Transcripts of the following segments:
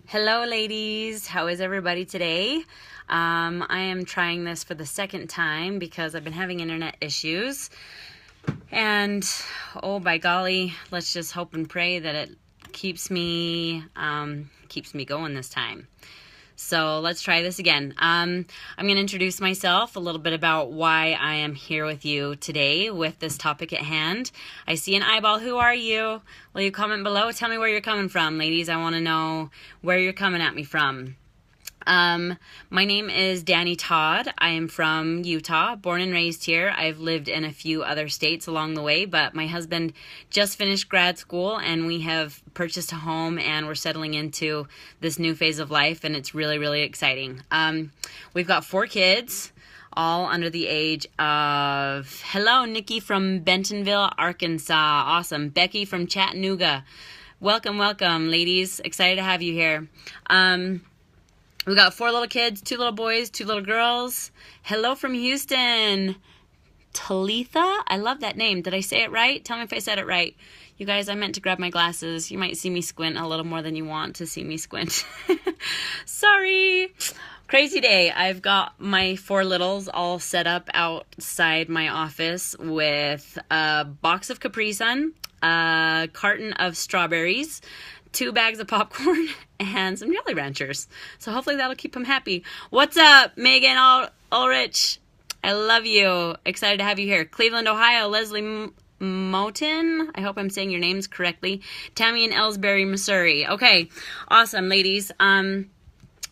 Hello, ladies. How is everybody today? I am trying this for the second time because I've been having internet issues. And, oh, by golly, let's just hope and pray that it keeps me going this time. So let's try this again. I'm going to introduce myself, a little bit about why I am here with you today with this topic at hand. I see an eyeball. Who are you? Will you comment below? Tell me where you're coming from, ladies. I want to know where you're coming at me from. My name is Danny Todd. I am from Utah, born and raised here. I've lived in a few other states along the way, but my husband just finished grad school and we have purchased a home and we're settling into this new phase of life, and it's really, really exciting. We've got 4 kids, all under the age of, hello, Nikki from Bentonville, Arkansas. Awesome. Becky from Chattanooga. Welcome, welcome, ladies. Excited to have you here. We got 4 little kids, 2 little boys, 2 little girls. Hello from Houston. Talitha? I love that name. Did I say it right? Tell me if I said it right. You guys, I meant to grab my glasses. You might see me squint a little more than you want to see me squint. Sorry. Crazy day. I've got my 4 littles all set up outside my office with a box of Capri Sun, a carton of strawberries, 2 bags of popcorn, and some Jolly Ranchers. So hopefully that'll keep them happy. What's up, Megan Ulrich? I love you. Excited to have you here. Cleveland, Ohio, Leslie Moten. I hope I'm saying your names correctly. Tammy in Ellsbury, Missouri. Okay, awesome, ladies.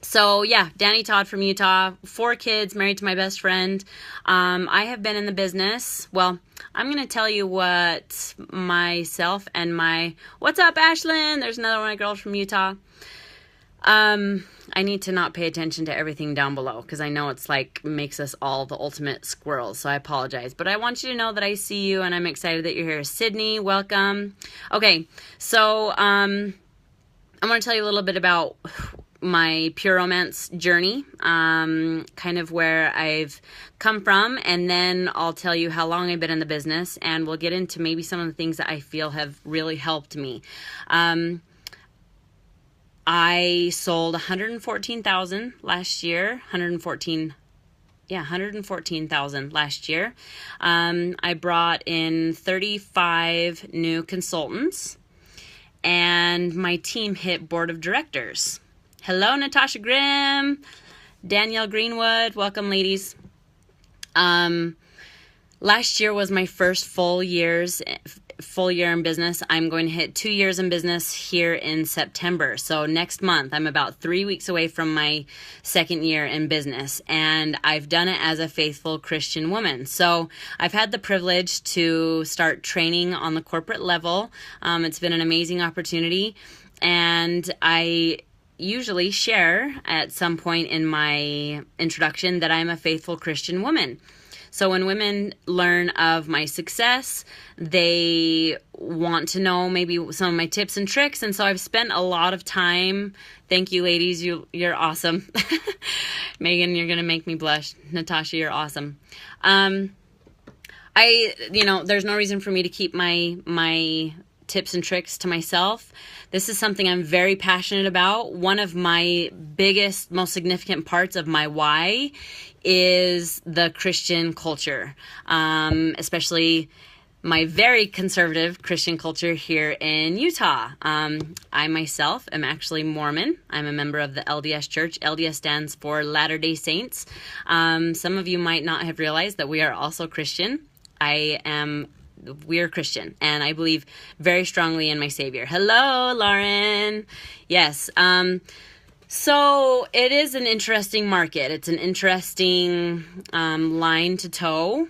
So yeah, Danny Todd from Utah, 4 kids, married to my best friend. I have been in the business. Well, I'm going to tell you what myself and what's up, Ashlyn? There's another one of my girls from Utah. I need to not pay attention to everything down below because I know it's like makes us all the ultimate squirrels. So I apologize, but I want you to know that I see you and I'm excited that you're here. Sydney, welcome. Okay. So, I'm going to tell you a little bit about my pure romance journey, kind of where I've come from, and then I'll tell you how long I've been in the business, and we'll get into maybe some of the things that I feel have really helped me. I sold 114,000 last year, 114,000 last year. I brought in 35 new consultants, and my team hit board of directors. Hello, Natasha Grimm, Danielle Greenwood. Welcome, ladies. Last year was my first full year in business. I'm going to hit 2 years in business here in September. So next month, I'm about 3 weeks away from my second year in business. And I've done it as a faithful Christian woman. So I've had the privilege to start training on the corporate level. It's been an amazing opportunity. And I usually share at some point in my introduction that I'm a faithful Christian woman. So when women learn of my success, they want to know maybe some of my tips and tricks. And so I've spent a lot of time. Thank you, ladies. You're awesome. Megan, you're going to make me blush. Natasha, you're awesome. There's no reason for me to keep my tips and tricks to myself. This is something I'm very passionate about. One of my biggest, most significant parts of my why is the Christian culture, especially my very conservative Christian culture here in Utah. I myself am actually Mormon. I'm a member of the LDS Church. LDS stands for Latter-day Saints. Some of you might not have realized that we are also Christian. We are Christian, and I believe very strongly in my Savior. Hello, Lauren. Yes. So it is an interesting market. It's an interesting line to toe,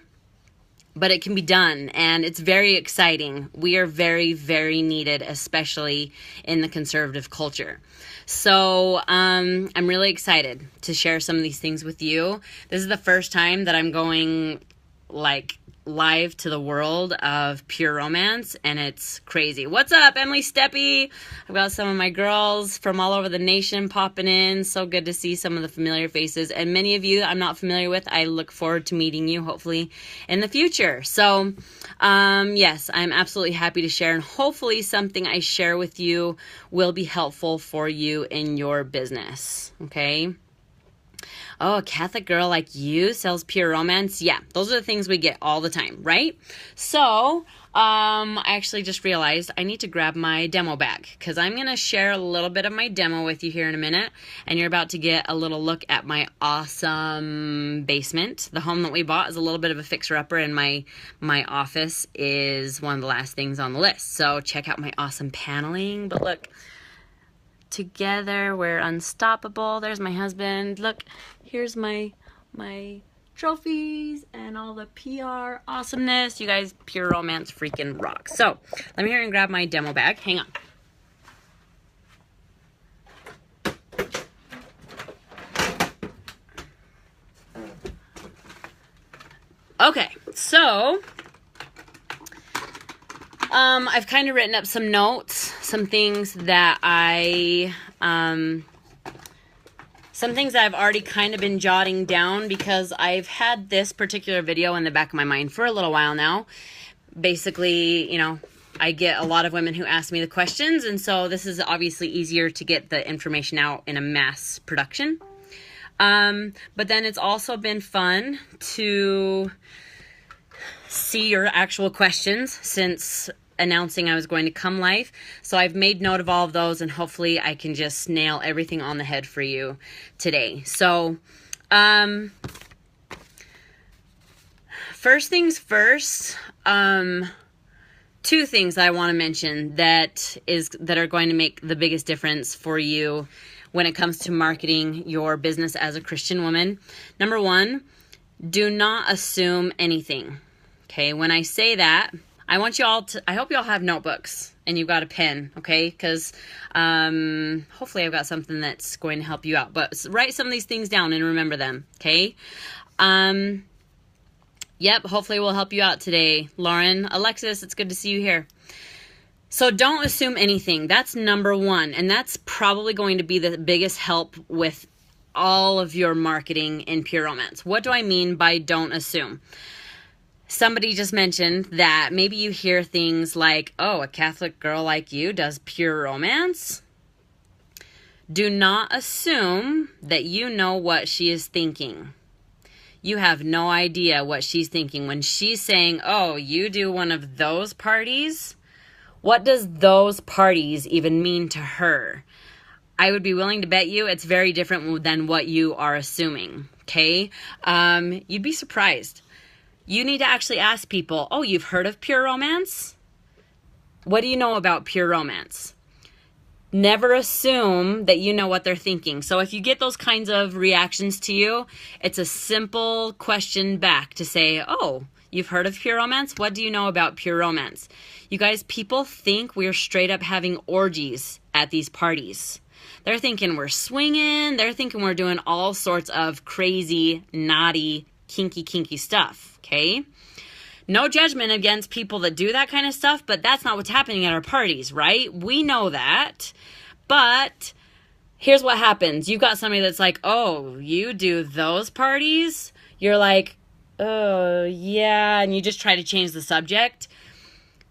but it can be done, and it's very exciting. We are very, very needed, especially in the conservative culture. So I'm really excited to share some of these things with you. This is the first time that I'm going live to the world of pure romance, and it's crazy. What's up, Emily Steppy? I've got some of my girls from all over the nation popping in. So good to see some of the familiar faces, and many of you I'm not familiar with. I look forward to meeting you hopefully in the future. So yes, I'm absolutely happy to share, and hopefully something I share with you will be helpful for you in your business. Okay. Oh, a Catholic girl like you sells pure romance? Yeah, those are the things we get all the time, right? So, I actually just realized I need to grab my demo bag, because I'm going to share a little bit of my demo with you here in a minute, and you're about to get a little look at my awesome basement. The home that we bought is a little bit of a fixer-upper, and my office is one of the last things on the list. So check out my awesome paneling. But look, together we're unstoppable. There's my husband. Look, here's my trophies and all the PR awesomeness. You guys, pure romance freaking rocks. So let me hurry and grab my demo bag. Hang on. Okay, so I've kind of written up some notes, some things that I've already kind of been jotting down, because I've had this particular video in the back of my mind for a little while now. Basically, you know, I get a lot of women who ask me the questions, and so this is obviously easier to get the information out in a mass production. But then it's also been fun to see your actual questions since announcing I was going to come live. So I've made note of all of those, and hopefully I can just nail everything on the head for you today. So, first things first, two things I want to mention that are going to make the biggest difference for you when it comes to marketing your business as a Christian woman. Number one, do not assume anything. Okay, when I say that, I want you all to, I hope you all have notebooks and you've got a pen, okay? Because hopefully I've got something that's going to help you out. But write some of these things down and remember them, okay? Yep, hopefully we'll help you out today. Lauren, Alexis, it's good to see you here. So don't assume anything. That's number one. And that's probably going to be the biggest help with all of your marketing in pure romance. What do I mean by don't assume? Somebody just mentioned that maybe you hear things like, oh, a Catholic girl like you does pure romance. Do not assume that you know what she is thinking. You have no idea what she's thinking. When she's saying, oh, you do one of those parties, what does those parties even mean to her? I would be willing to bet you it's very different than what you are assuming, okay? You'd be surprised. You need to actually ask people, oh, you've heard of pure romance? What do you know about pure romance? Never assume that you know what they're thinking. So if you get those kinds of reactions to you, it's a simple question back to say, oh, you've heard of pure romance? What do you know about pure romance? You guys, people think we're straight up having orgies at these parties. They're thinking we're swinging. They're thinking we're doing all sorts of crazy, naughty, kinky stuff. Okay? No judgment against people that do that kind of stuff, but that's not what's happening at our parties, right? We know that. But here's what happens. You've got somebody that's like, oh, you do those parties? You're like, oh, yeah, and you just try to change the subject.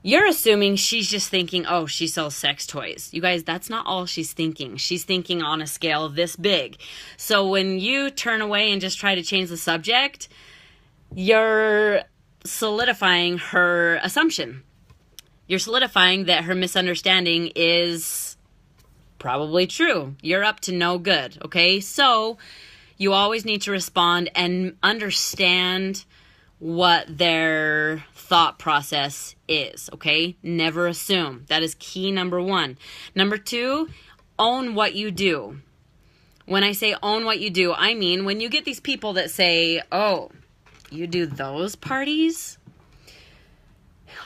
You're assuming she's just thinking, oh, she sells sex toys. You guys, that's not all she's thinking. She's thinking on a scale this big. So when you turn away and just try to change the subject, you're solidifying her assumption. You're solidifying that her misunderstanding is probably true. You're up to no good, okay? So you always need to respond and understand what their thought process is, okay? Never assume. That is key number one. Number two, own what you do. When I say own what you do, I mean when you get these people that say, oh, you do those parties?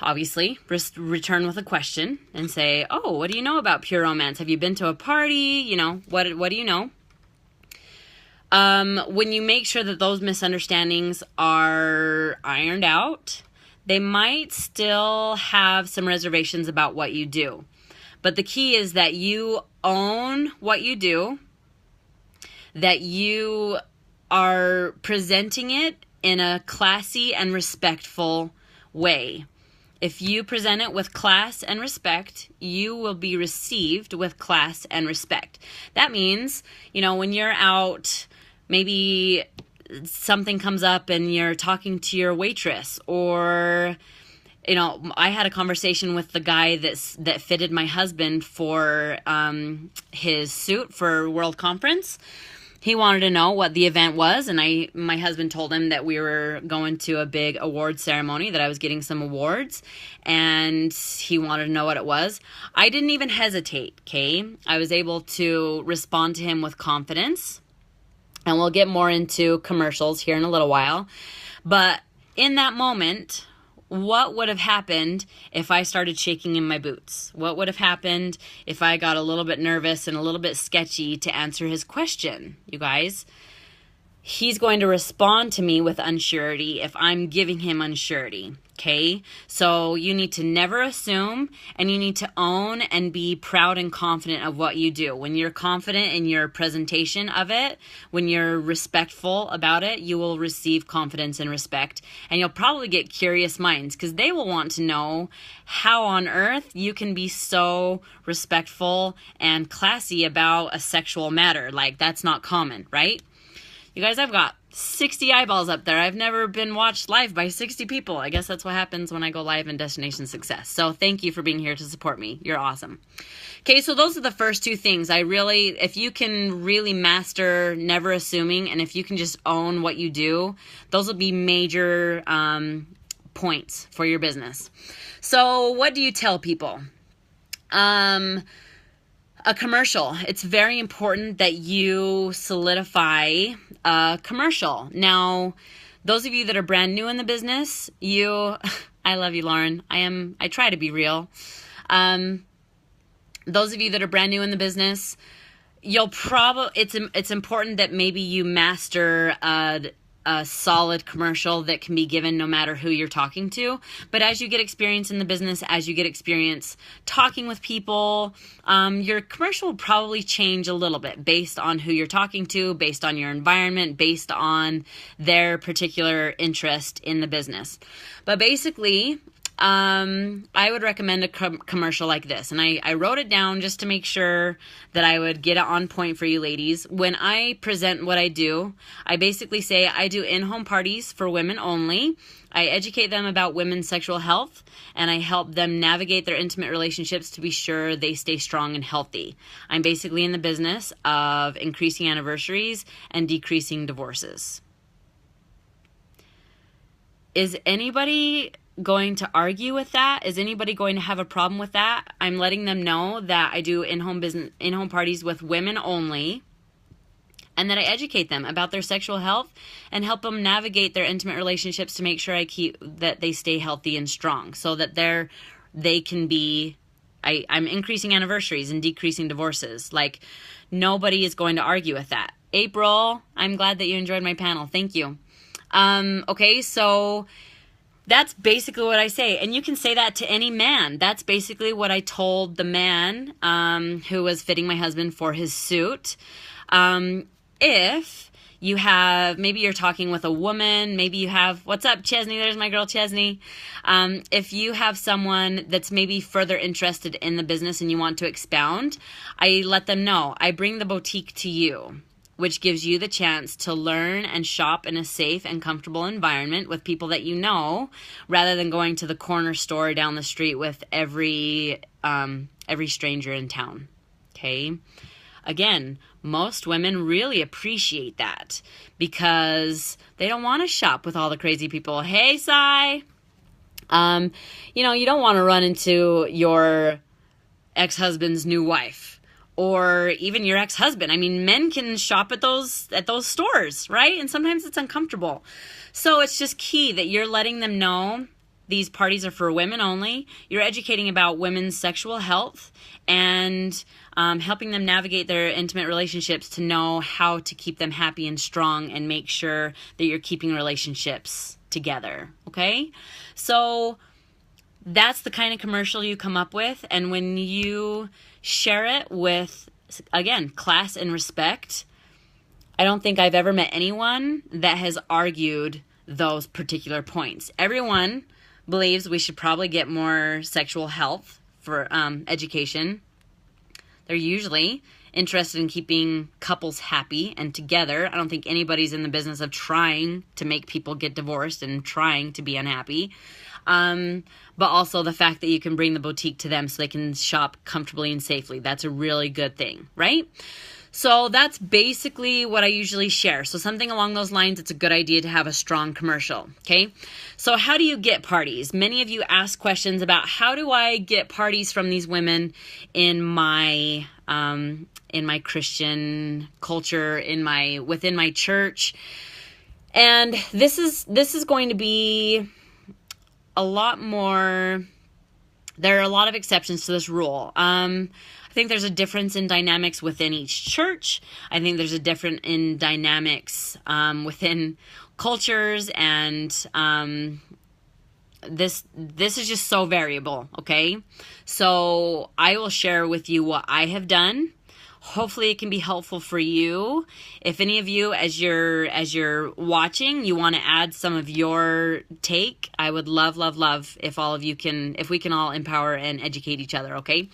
Obviously, return with a question and say, oh, what do you know about pure romance? Have you been to a party? You know, what do you know? When you make sure that those misunderstandings are ironed out, they might still have some reservations about what you do. But the key is that you own what you do, that you are presenting it in a classy and respectful way. If you present it with class and respect, you will be received with class and respect. That means, when you're out, maybe something comes up and you're talking to your waitress, or I had a conversation with the guy that fitted my husband for his suit for World Conference. He wanted to know what the event was, and my husband told him that we were going to a big award ceremony, that I was getting some awards, and he wanted to know what it was. I didn't even hesitate, okay? I was able to respond to him with confidence, and we'll get more into commercials here in a little while. But in that moment, what would have happened if I started shaking in my boots? What would have happened if I got a little bit nervous and a little bit sketchy to answer his question, you guys? He's going to respond to me with unsurety if I'm giving him unsurety, okay? So you need to never assume, and you need to own and be proud and confident of what you do. When you're confident in your presentation of it, when you're respectful about it, you will receive confidence and respect, and you'll probably get curious minds, because they will want to know how on earth you can be so respectful and classy about a sexual matter. Like, that's not common, right? You guys, I've got 60 eyeballs up there. I've never been watched live by 60 people. I guess that's what happens when I go live in Destination Success. So thank you for being here to support me. You're awesome. Okay, so those are the first two things. If you can really master never assuming, and if you can just own what you do, those will be major points for your business. So what do you tell people? A commercial. It's very important that you solidify a commercial. Now, those of you that are brand new in the business, I love you, Lauren. I try to be real. Those of you that are brand new in the business, it's important that maybe you master a solid commercial that can be given no matter who you're talking to. But as you get experience in the business, as you get experience talking with people, your commercial will probably change a little bit based on who you're talking to, based on your environment, based on their particular interest in the business. But basically, I would recommend a commercial like this. And I wrote it down just to make sure that I would get it on point for you ladies. When I present what I do, I basically say I do in-home parties for women only. I educate them about women's sexual health, and I help them navigate their intimate relationships to be sure they stay strong and healthy. I'm basically in the business of increasing anniversaries and decreasing divorces. Is anybody going to argue with that? Is anybody going to have a problem with that? I'm letting them know that I do in-home parties with women only, and that I educate them about their sexual health and help them navigate their intimate relationships to make sure that they stay healthy and strong, so that they can be. I'm increasing anniversaries and decreasing divorces. Like, nobody is going to argue with that. April, I'm glad that you enjoyed my panel. Thank you. Okay, so that's basically what I say. And you can say that to any man. That's basically what I told the man who was fitting my husband for his suit. If you have, maybe you're talking with a woman, maybe you have, what's up, Chesney? There's my girl, Chesney. If you have someone that's maybe further interested in the business and you want to expound, I let them know. I bring the boutique to you, which gives you the chance to learn and shop in a safe and comfortable environment with people that you know, rather than going to the corner store down the street with every stranger in town. Okay? Again, most women really appreciate that because they don't want to shop with all the crazy people. Hey, Sai! You don't want to run into your ex-husband's new wife. Or even your ex-husband. I mean, men can shop at those stores, right? And sometimes it's uncomfortable. So it's just key that you're letting them know these parties are for women only. You're educating about women's sexual health and helping them navigate their intimate relationships to know how to keep them happy and strong and make sure that you're keeping relationships together, okay? So that's the kind of commercial you come up with, and when you share it with, again, class and respect, I don't think I've ever met anyone that has argued those particular points. Everyone believes we should probably get more sexual health for education. They're usually interested in keeping couples happy and together. I don't think anybody's in the business of trying to make people get divorced and trying to be unhappy. But also the fact that you can bring the boutique to them so they can shop comfortably and safely. That's a really good thing, right? So that's basically what I usually share. So something along those lines, it's a good idea to have a strong commercial, okay? So how do you get parties? Many of you ask questions about how do I get parties from these women in my Christian culture, within my church. And this is going to be a lot more. There are a lot of exceptions to this rule. I think there's a difference in dynamics within each church. I think there's a difference in dynamics within cultures, and this is just so variable, okay? So I will share with you what I have done. Hopefully it can be helpful for you. If any of you, as you're watching, you want to add some of your take, I would love if all of you if we can all empower and educate each other, okay?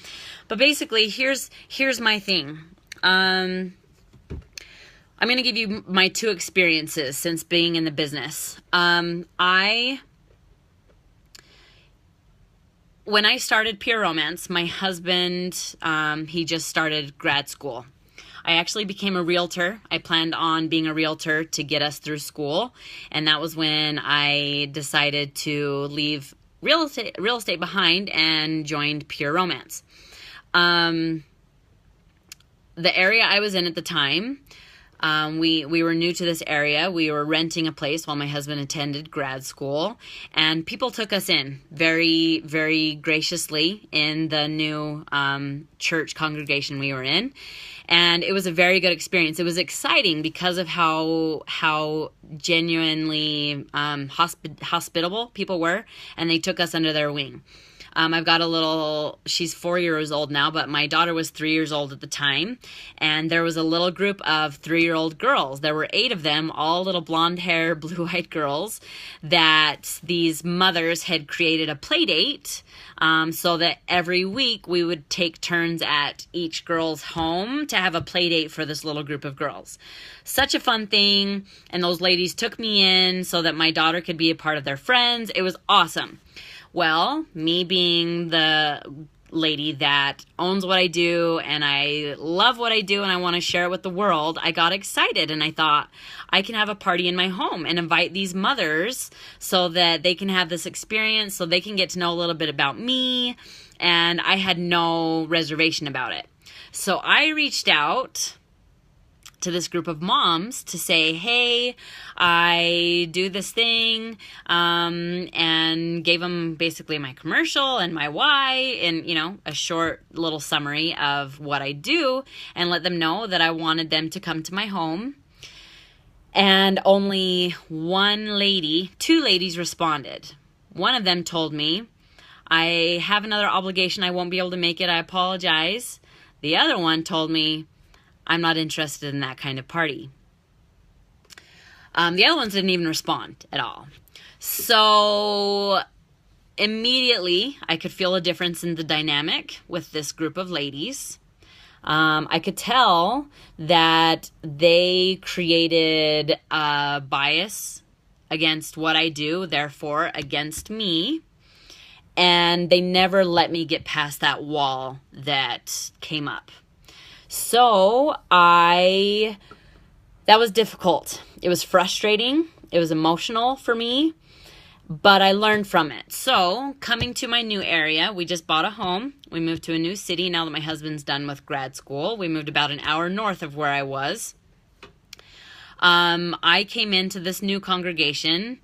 But basically, here's my thing. I'm going to give you my two experiences since being in the business. When I started Pure Romance, my husband, he just started grad school. I actually became a realtor. I planned on being a realtor to get us through school. And that was when I decided to leave real estate behind and joined Pure Romance. The area I was in at the time, we were new to this area. We were renting a place while my husband attended grad school, and people took us in very, very graciously in the new church congregation we were in. And it was a very good experience. It was exciting because of how genuinely hospitable people were, and they took us under their wing. I've got she's 4 years old now, but my daughter was 3 years old at the time. And there was a little group of 3-year-old girls. There were 8 of them, all little blonde hair, blue-eyed girls, that these mothers had created a play date so that every week we would take turns at each girl's home to have a play date for this little group of girls. Such a fun thing. And those ladies took me in so that my daughter could be a part of their friends. It was awesome. Well, me being the lady that owns what I do and I love what I do and I want to share it with the world, I got excited and I thought I can have a party in my home and invite these mothers so that they can have this experience, so they can get to know a little bit about me, and I had no reservation about it. So I reached out to this group of moms to say, hey, I do this thing, and gave them basically my commercial and my why and, a short little summary of what I do, and let them know that I wanted them to come to my home. And only two ladies responded. One of them told me, I have another obligation. I won't be able to make it. I apologize. The other one told me, I'm not interested in that kind of party. The other ones didn't even respond at all. So immediately I could feel a difference in the dynamic with this group of ladies. I could tell that they created a bias against what I do, therefore against me. And they never let me get past that wall that came up. So that was difficult. It was frustrating. It was emotional for me, but I learned from it. So coming to my new area, we just bought a home. We moved to a new city now that my husband's done with grad school. We moved about an hour north of where I was. I came into this new congregation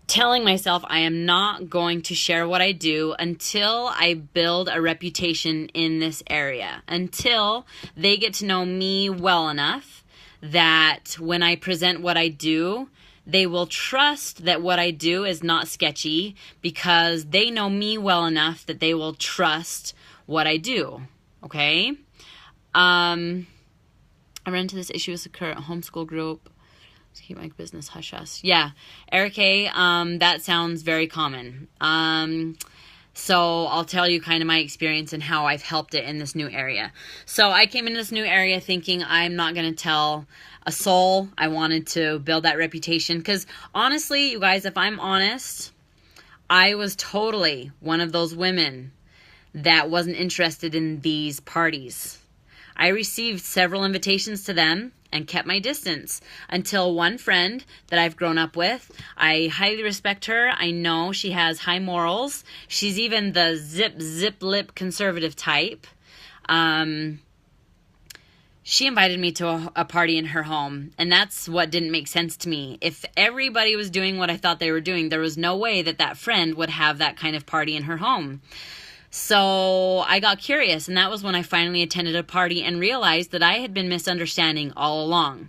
telling myself I am not going to share what I do until I build a reputation in this area, until they get to know me well enough that when I present what I do, They will trust that what I do is not sketchy because they know me well enough that they will trust what I do. Okay? I ran into this issue with the current homeschool group. To keep my business hush-hush. Yeah, Eric A., that sounds very common. So I'll tell you kind of my experience and how I've helped it in this new area. So I came into this new area thinking I'm not going to tell a soul. I wanted to build that reputation because honestly, you guys, if I'm honest, I was totally one of those women that wasn't interested in these parties. I received several invitations to them and kept my distance until one friend that I've grown up with. I highly respect her. I know she has high morals. She's even the zip lip conservative type. She invited me to a party in her home, and that's what didn't make sense to me. If everybody was doing what I thought they were doing, there was no way that that friend would have that kind of party in her home. So I got curious, and that was when I finally attended a party and realized that I had been misunderstanding all along.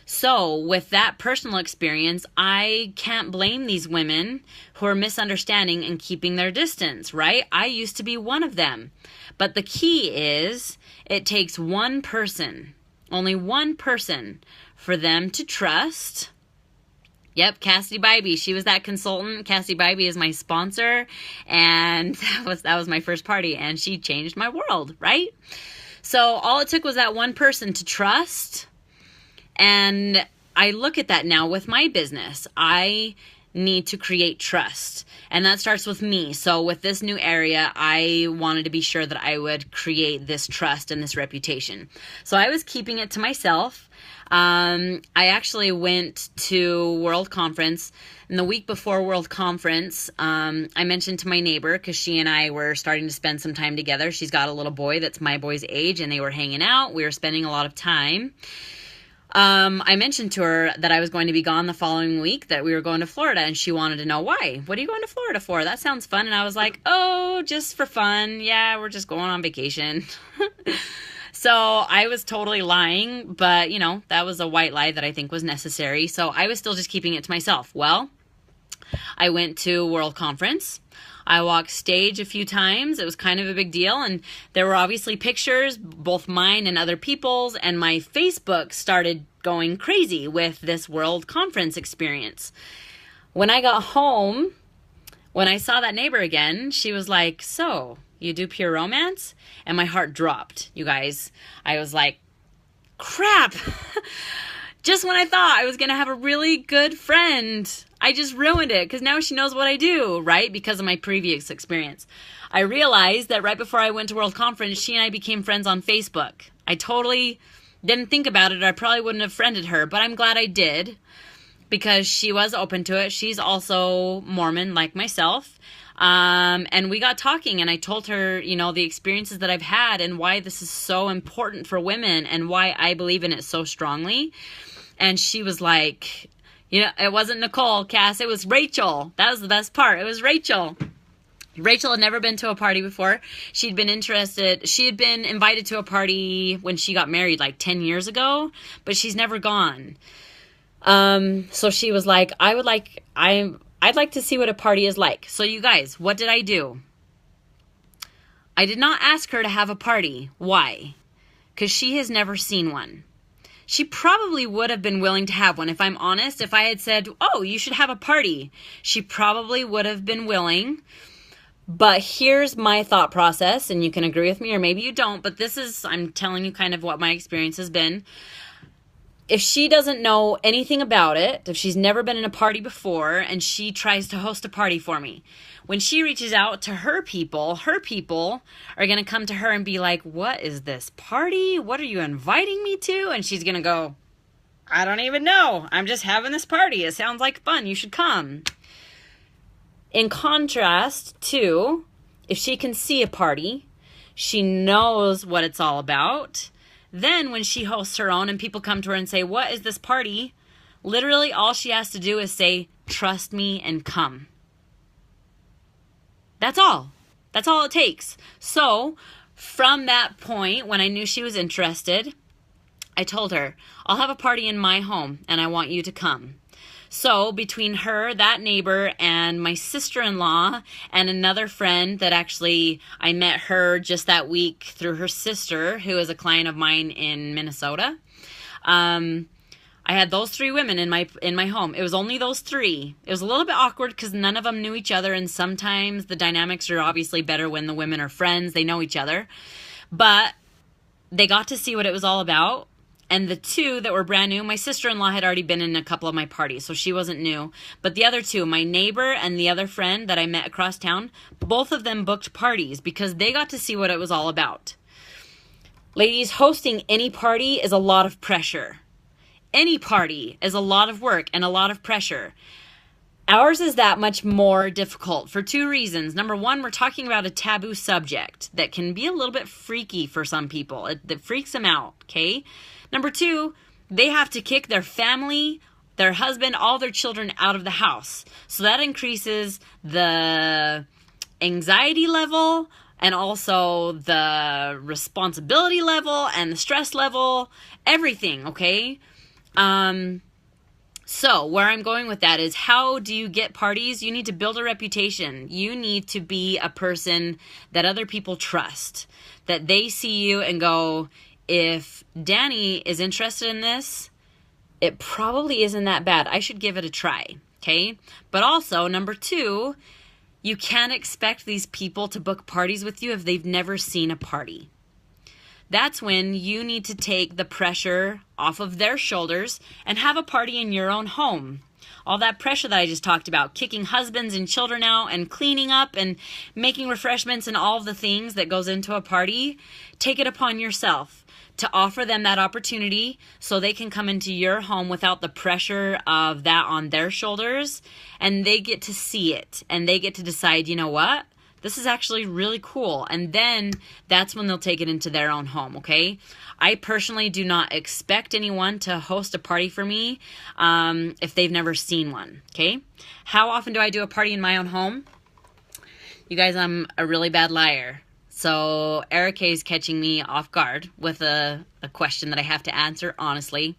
So with that personal experience, I can't blame these women who are misunderstanding and keeping their distance, right? I used to be one of them. But the key is it takes one person, only one person, for them to trust. Yep, Cassidy Bybee. She was that consultant. Cassidy Bybee is my sponsor, and that was my first party, and she changed my world, right? So all it took was that one person to trust, and I look at that now with my business. I need to create trust, and that starts with me. So with this new area, I wanted to be sure that I would create this trust and this reputation. So I was keeping it to myself. I actually went to World Conference, and the week before World Conference, I mentioned to my neighbor, because she and I were starting to spend some time together. She's got a little boy that's my boy's age, and they were hanging out. We were spending a lot of time. I mentioned to her that I was going to be gone the following week, that we were going to Florida, and she wanted to know why. What are you going to Florida for? That sounds fun. And I was like, oh, just for fun. Yeah, we're just going on vacation. So I was totally lying, but, you know, that was a white lie that I think was necessary. So I was still just keeping it to myself. Well, I went to World Conference. I walked stage a few times. It was kind of a big deal. And there were obviously pictures, both mine and other people's. And my Facebook started going crazy with this World Conference experience. When I got home, when I saw that neighbor again, she was like, so you do pure romance? And my heart dropped, you guys. I was like, crap. Just when I thought I was going to have a really good friend, I just ruined it because now she knows what I do, right? Because of my previous experience. I realized that right before I went to World Conference, she and I became friends on Facebook. I totally didn't think about it. I probably wouldn't have friended her, but I'm glad I did because she was open to it. She's also Mormon like myself. And we got talking, and I told her, you know, the experiences that I've had and why this is so important for women and why I believe in it so strongly. And she was like, you know, it wasn't Nicole, Cass, it was Rachel. That was the best part. It was Rachel. Rachel had never been to a party before. She'd been interested. She had been invited to a party when she got married like 10 years ago, but she's never gone. So she was like, I'd like to see what a party is like. So you guys, what did I do? I did not ask her to have a party. Why? Because she has never seen one. She probably would have been willing to have one. If I'm honest, if I had said, oh, you should have a party, she probably would have been willing. But here's my thought process, and you can agree with me or maybe you don't, but this is, I'm telling you kind of what my experience has been. If she doesn't know anything about it, if she's never been in a party before and she tries to host a party for me, when she reaches out to her people are going to come to her and be like, what is this party? What are you inviting me to? And she's going to go, I don't even know. I'm just having this party. It sounds like fun. You should come. In contrast to, if she can see a party, she knows what it's all about. Then when she hosts her own and people come to her and say, what is this party? Literally all she has to do is say, trust me and come. That's all. That's all it takes. So from that point, when I knew she was interested, I told her, I'll have a party in my home and I want you to come. So between her, that neighbor, and my sister-in-law and another friend that actually I met her just that week through her sister, who is a client of mine in Minnesota. I had those 3 women in my home. It was only those 3. It was a little bit awkward because none of them knew each other, and sometimes the dynamics are obviously better when the women are friends. They know each other. But they got to see what it was all about. And the 2 that were brand new, my sister-in-law had already been in a couple of my parties, so she wasn't new. But the other 2, my neighbor and the other friend that I met across town, both of them booked parties because they got to see what it was all about. Ladies, hosting any party is a lot of pressure. Any party is a lot of work and a lot of pressure. Ours is that much more difficult for 2 reasons. Number 1, we're talking about a taboo subject that can be a little bit freaky for some people. That freaks them out, okay? Number 2, they have to kick their family, their husband, all their children out of the house. So that increases the anxiety level and also the responsibility level and the stress level, everything, okay? So where I'm going with that is, how do you get parties? You need to build a reputation. You need to be a person that other people trust, that they see you and go, if Danny is interested in this, it probably isn't that bad. I should give it a try, okay? But also, number 2, you can't expect these people to book parties with you if they've never seen a party. That's when you need to take the pressure off of their shoulders and have a party in your own home. All that pressure that I just talked about, kicking husbands and children out and cleaning up and making refreshments and all the things that goes into a party, take it upon yourself to offer them that opportunity so they can come into your home without the pressure of that on their shoulders, and they get to see it and they get to decide, you know what? This is actually really cool. And then that's when they'll take it into their own home, okay? I personally do not expect anyone to host a party for me if they've never seen one, okay? How often do I do a party in my own home? You guys, I'm a really bad liar. So Erica is catching me off guard with a question that I have to answer honestly.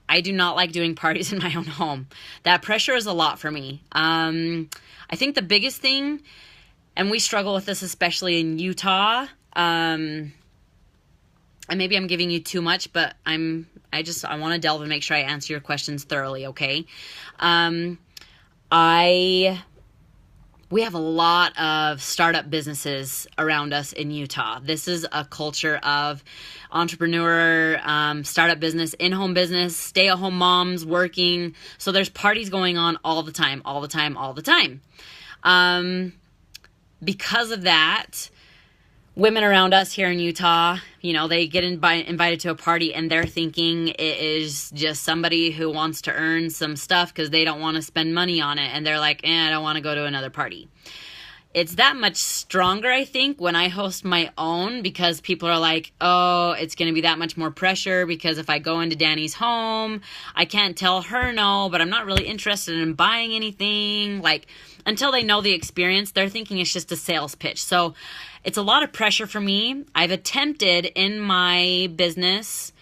I do not like doing parties in my own home. That pressure is a lot for me. I think the biggest thing, and we struggle with this especially in Utah, and maybe I'm giving you too much, but I want to delve and make sure I answer your questions thoroughly, okay? We have a lot of startup businesses around us in Utah. This is a culture of entrepreneur, startup business, in-home business, stay-at-home moms working. So there's parties going on all the time. Because of that, women around us here in Utah, you know, they get invited to a party and they're thinking it is just somebody who wants to earn some stuff because they don't want to spend money on it. And they're like, I don't want to go to another party. It's that much stronger, I think, when I host my own, because people are like, oh, it's going to be that much more pressure because if I go into Danny's home, I can't tell her no, but I'm not really interested in buying anything. Like, until they know the experience, they're thinking it's just a sales pitch. So it's a lot of pressure for me. I've attempted in my business,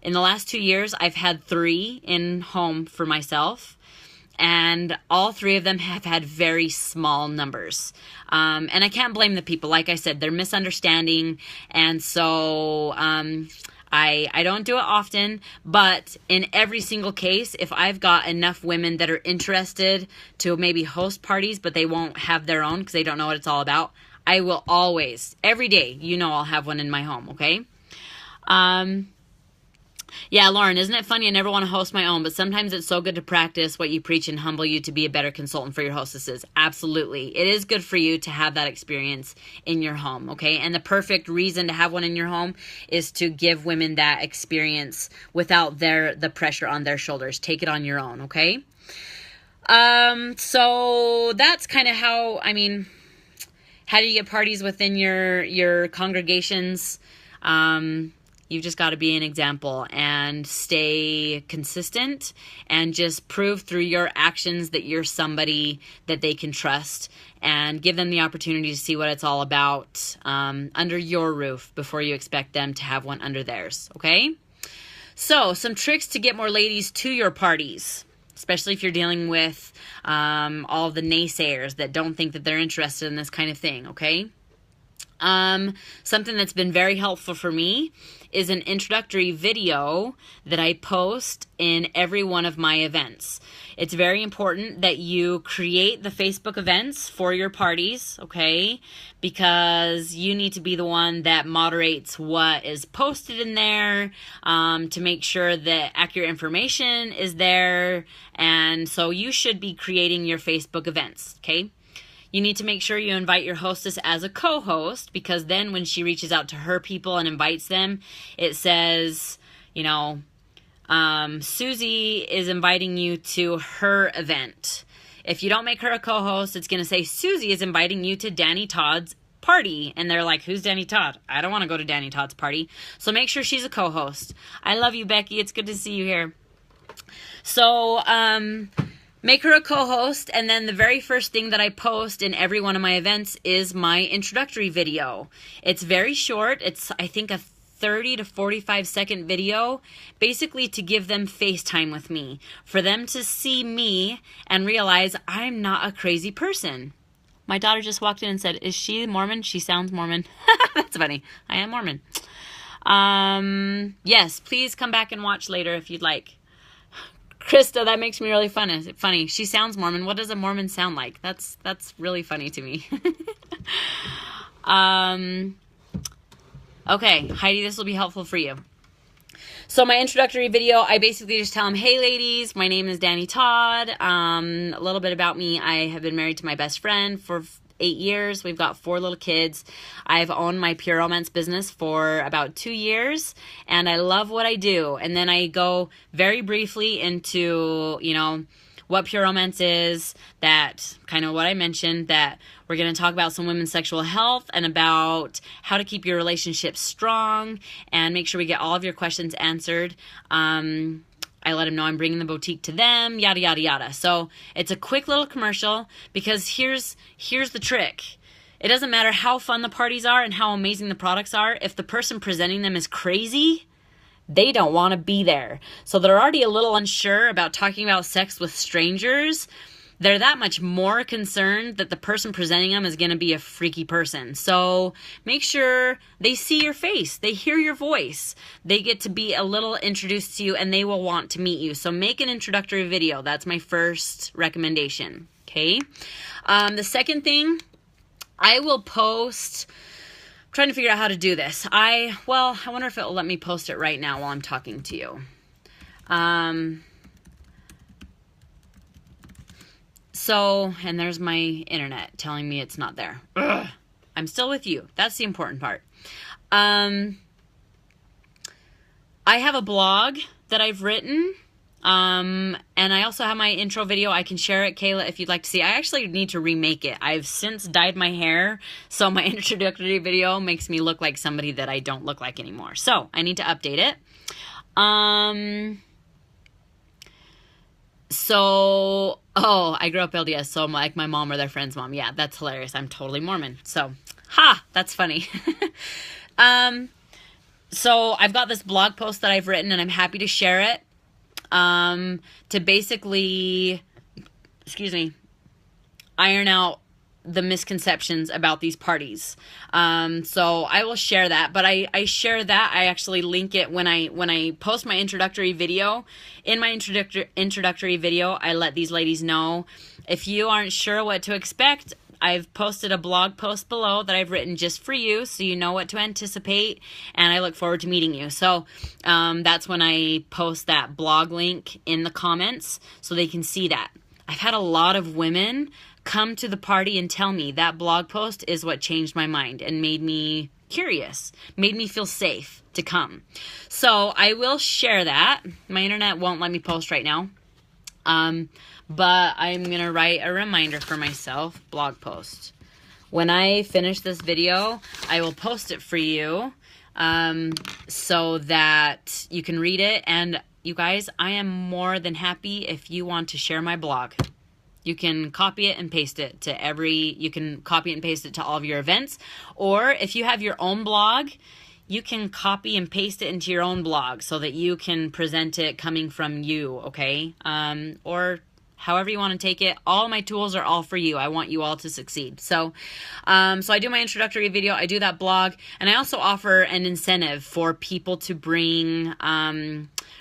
in the last 2 years, I've had 3 in home for myself. And all 3 of them have had very small numbers. And I can't blame the people. Like I said, they're misunderstanding. And so I don't do it often. But in every single case, if I've got enough women that are interested to maybe host parties, but they won't have their own because they don't know what it's all about, I will always, every day, I'll have one in my home, okay? Yeah, Lauren, isn't it funny? I never want to host my own, but sometimes it's so good to practice what you preach and humble you to be a better consultant for your hostesses. Absolutely. It is good for you to have that experience in your home, okay? And the perfect reason to have one in your home is to give women that experience without the pressure on their shoulders. Take it on your own, okay? So that's kind of how do you get parties within your congregations? You've just got to be an example and stay consistent and just prove through your actions that you're somebody that they can trust, and give them the opportunity to see what it's all about under your roof before you expect them to have one under theirs, okay? So some tricks to get more ladies to your parties. especially if you're dealing with all the naysayers that don't think that they're interested in this kind of thing, okay? Something that's been very helpful for me is an introductory video that I post in every one of my events. It's very important that you create the Facebook events for your parties, okay? Because you need to be the one that moderates what is posted in there, to make sure that accurate information is there. And so you should be creating your Facebook events, okay? You need to make sure you invite your hostess as a co-host, because then when she reaches out to her people and invites them, it says, you know, Susie is inviting you to her event. If you don't make her a co-host, it's going to say Susie is inviting you to Danny Todd's party. And they're like, who's Danny Todd? I don't want to go to Danny Todd's party. So make sure she's a co-host. I love you, Becky. It's good to see you here. So, make her a co-host, and then the very first thing that I post in every one of my events is my introductory video. It's very short. It's, I think, a 30 to 45 second video, basically to give them FaceTime with me, for them to see me and realize I'm not a crazy person. My daughter just walked in and said, is she Mormon? She sounds Mormon. That's funny. I am Mormon. Yes, please come back and watch later if you'd like. Krista, that makes me really funny. She sounds Mormon. What does a Mormon sound like? That's really funny to me. Okay, Heidi, this will be helpful for you. So my introductory video, I basically just tell them, hey ladies, my name is Danny Todd. A little bit about me. I have been married to my best friend for 8 years. We've got 4 little kids. I've owned my Pure Romance business for about 2 years, and I love what I do. And then I go very briefly into, you know, what Pure Romance is, that kind of what I mentioned, that we're going to talk about some women's sexual health and about how to keep your relationship strong and make sure we get all of your questions answered. I let them know I'm bringing the boutique to them, yada, yada, yada. So it's a quick little commercial, because here's the trick. It doesn't matter how fun the parties are and how amazing the products are. If the person presenting them is crazy, they don't want to be there. So they're already a little unsure about talking about sex with strangers. They're that much more concerned that the person presenting them is going to be a freaky person. So make sure they see your face, they hear your voice, they get to be a little introduced to you, and they will want to meet you. So make an introductory video. That's my first recommendation. Okay. The second thing, I will post, I'm trying to figure out how to do this. I wonder if it will let me post it right now while I'm talking to you. So, and there's my internet telling me it's not there. Ugh. I'm still with you. That's the important part. I have a blog that I've written. And I also have my intro video. I can share it, Kayla, if you'd like to see. I actually need to remake it. I've since dyed my hair, so my introductory video makes me look like somebody that I don't look like anymore. So, I need to update it. I grew up LDS, so I'm like my mom or their friend's mom. Yeah, that's hilarious. I'm totally Mormon. So, that's funny. So I've got this blog post that I've written, and I'm happy to share it, to basically, iron out the misconceptions about these parties. So I will share that, but I share that. I actually link it when I post my introductory video. In my introductory video, I let these ladies know, if you aren't sure what to expect, I've posted a blog post below that I've written just for you, so you know what to anticipate, and I look forward to meeting you. So that's when I post that blog link in the comments, so they can see that. I've had a lot of women come to the party and tell me that blog post is what changed my mind and made me curious, made me feel safe to come. So I will share that. My internet won't let me post right now. But I'm going to write a reminder for myself, blog post. When I finish this video, I will post it for you, so that you can read it. And you guys, I am more than happy if you want to share my blog. You can copy it and paste it to you can copy and paste it to all of your events. Or if you have your own blog, you can copy and paste it into your own blog so that you can present it coming from you, okay? Or however you want to take it. All my tools are all for you. I want you all to succeed. So I do my introductory video, I do that blog, and I also offer an incentive for people to bring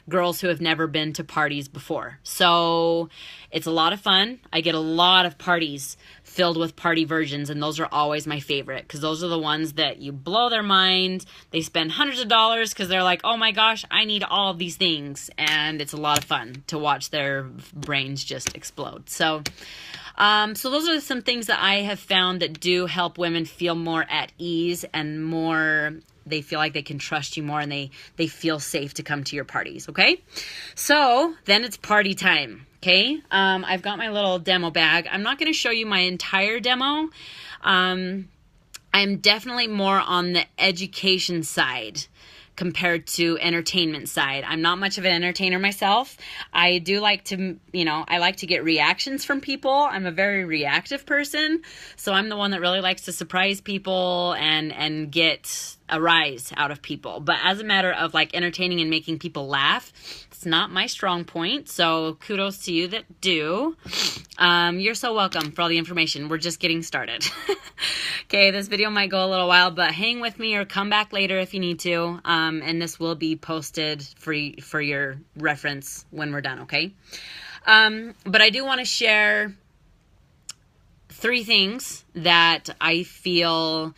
girls who have never been to parties before. So it's a lot of fun. I get a lot of parties filled with party versions, and those are always my favorite because those are the ones that you blow their mind. They spend hundreds of dollars because they're like, oh my gosh, I need all of these things, and it's a lot of fun to watch their brains just explode. So those are some things that I have found that do help women feel more at ease and more, they feel like they can trust you more, and they feel safe to come to your parties, okay? So then it's party time, okay? I've got my little demo bag. I'm not going to show you my entire demo. I'm definitely more on the education side compared to entertainment side. I'm not much of an entertainer myself. I do like to, I like to get reactions from people. I'm a very reactive person, so I'm the one that really likes to surprise people and get a rise out of people. But as a matter of like entertaining and making people laugh, it's not my strong point, so kudos to you that do. You're so welcome for all the information. We're just getting started. Okay, this video might go a little while, but hang with me or come back later if you need to. And this will be posted for your reference when we're done, okay? But I do want to share 3 things that I feel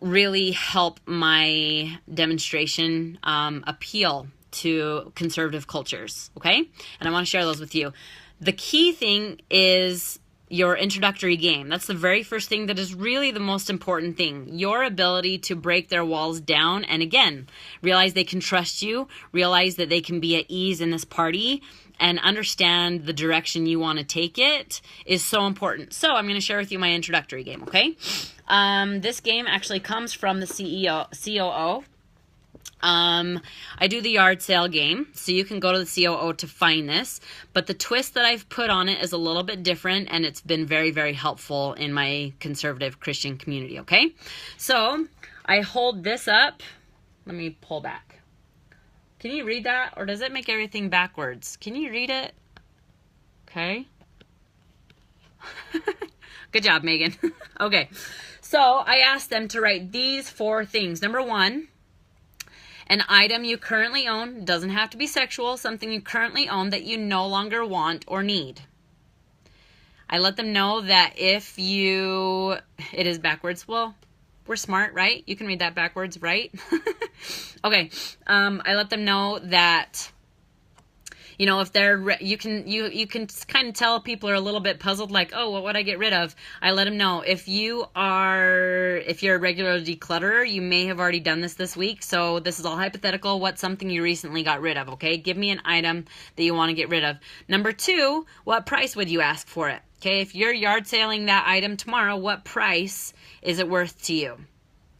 really help my demonstration appeal to conservative cultures, okay? And I want to share those with you. The key thing is your introductory game. That's the very first thing that is really the most important thing. Your ability to break their walls down and, again, realize they can trust you, realize that they can be at ease in this party, and understand the direction you want to take it is so important. So I'm going to share with you my introductory game, okay? This game actually comes from the COO. I do the yard sale game, so you can go to the COO to find this, but the twist that I've put on it is a little bit different, and it's been very, very helpful in my conservative Christian community, okay? So I hold this up. Let me pull back. Can you read that, or does it make everything backwards? Can you read it? Okay. Good job, Megan. Okay, so I asked them to write these 4 things. Number 1, an item you currently own, doesn't have to be sexual, something you currently own that you no longer want or need. I let them know that if it is backwards, well, we're smart, right? You can read that backwards, right? Okay, I let them know that, if they're, you can kind of tell people are a little bit puzzled, like, oh, what would I get rid of? I let them know if you're a regular declutterer, you may have already done this week. So this is all hypothetical. What's something you recently got rid of? Okay, give me an item that you want to get rid of. Number 2, what price would you ask for it? Okay, if you're yard selling that item tomorrow, what price is it worth to you?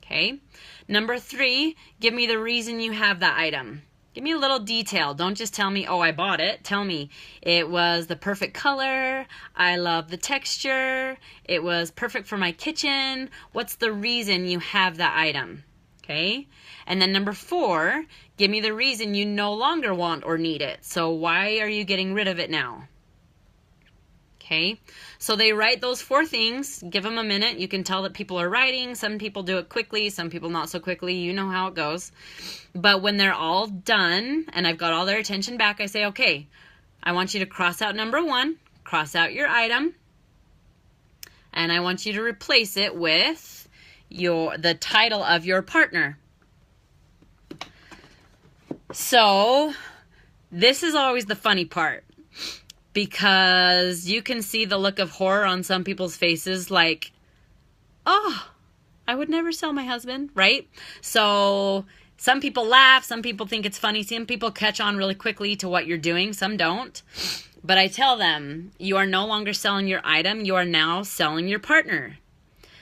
Okay. Number 3, give me the reason you have that item. Give me a little detail. Don't just tell me, oh, I bought it. Tell me it was the perfect color. I love the texture. It was perfect for my kitchen. What's the reason you have that item? Okay. And then number 4, give me the reason you no longer want or need it. So why are you getting rid of it now? Okay, so they write those 4 things. Give them a minute. You can tell that people are writing. Some people do it quickly, some people not so quickly. You know how it goes. But when they're all done and I've got all their attention back, I say, okay, I want you to cross out number 1, cross out your item, and I want you to replace it with the title of your partner. So this is always the funny part, because you can see the look of horror on some people's faces, like, oh, I would never sell my husband, right? So some people laugh, some people think it's funny, some people catch on really quickly to what you're doing, some don't. But I tell them, you are no longer selling your item, you are now selling your partner.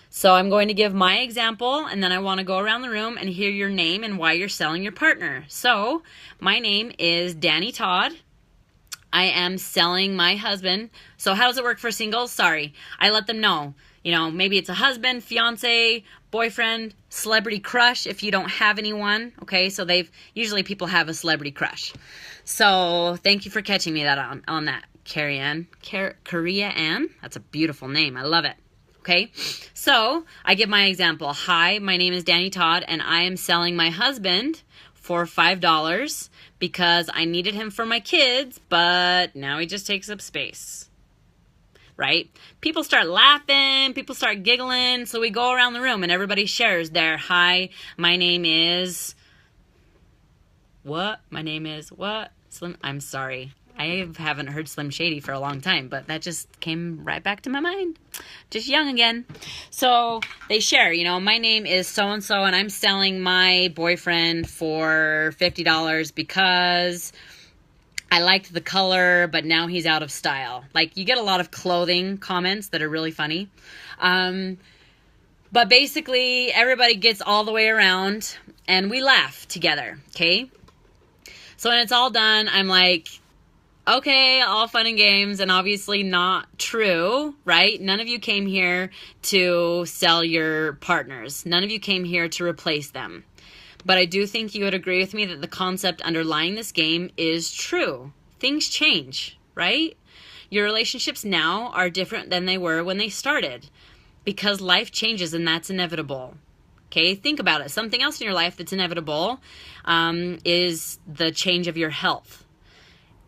So I'm going to give my example, and then I want to go around the room and hear your name and why you're selling your partner. So my name is Danny Todd. I am selling my husband. So how does it work for singles? Sorry. I let them know. You know, maybe it's a husband, fiance, boyfriend, celebrity crush if you don't have anyone. Okay, so usually people have a celebrity crush. So thank you for catching me on that, Korea Ann. That's a beautiful name. I love it. Okay, so I give my example. Hi, my name is Danny Todd, and I am selling my husband for $5 because I needed him for my kids, but now he just takes up space. Right? People start laughing, people start giggling, so we go around the room and everybody shares their, hi, my name is, what? My name is, what? Slim, I'm sorry. I haven't heard Slim Shady for a long time, but that just came right back to my mind. Just young again. So they share, you know, my name is so-and-so, and I'm selling my boyfriend for $50 because I liked the color, but now he's out of style. Like, you get a lot of clothing comments that are really funny. But basically, everybody gets all the way around, and we laugh together, okay? So when it's all done, I'm like, okay, all fun and games, and obviously not true, right? None of you came here to sell your partners. None of you came here to replace them. But I do think you would agree with me that the concept underlying this game is true. Things change, right? Your relationships now are different than they were when they started because life changes, and that's inevitable. Okay, think about it. Something else in your life that's inevitable is the change of your health.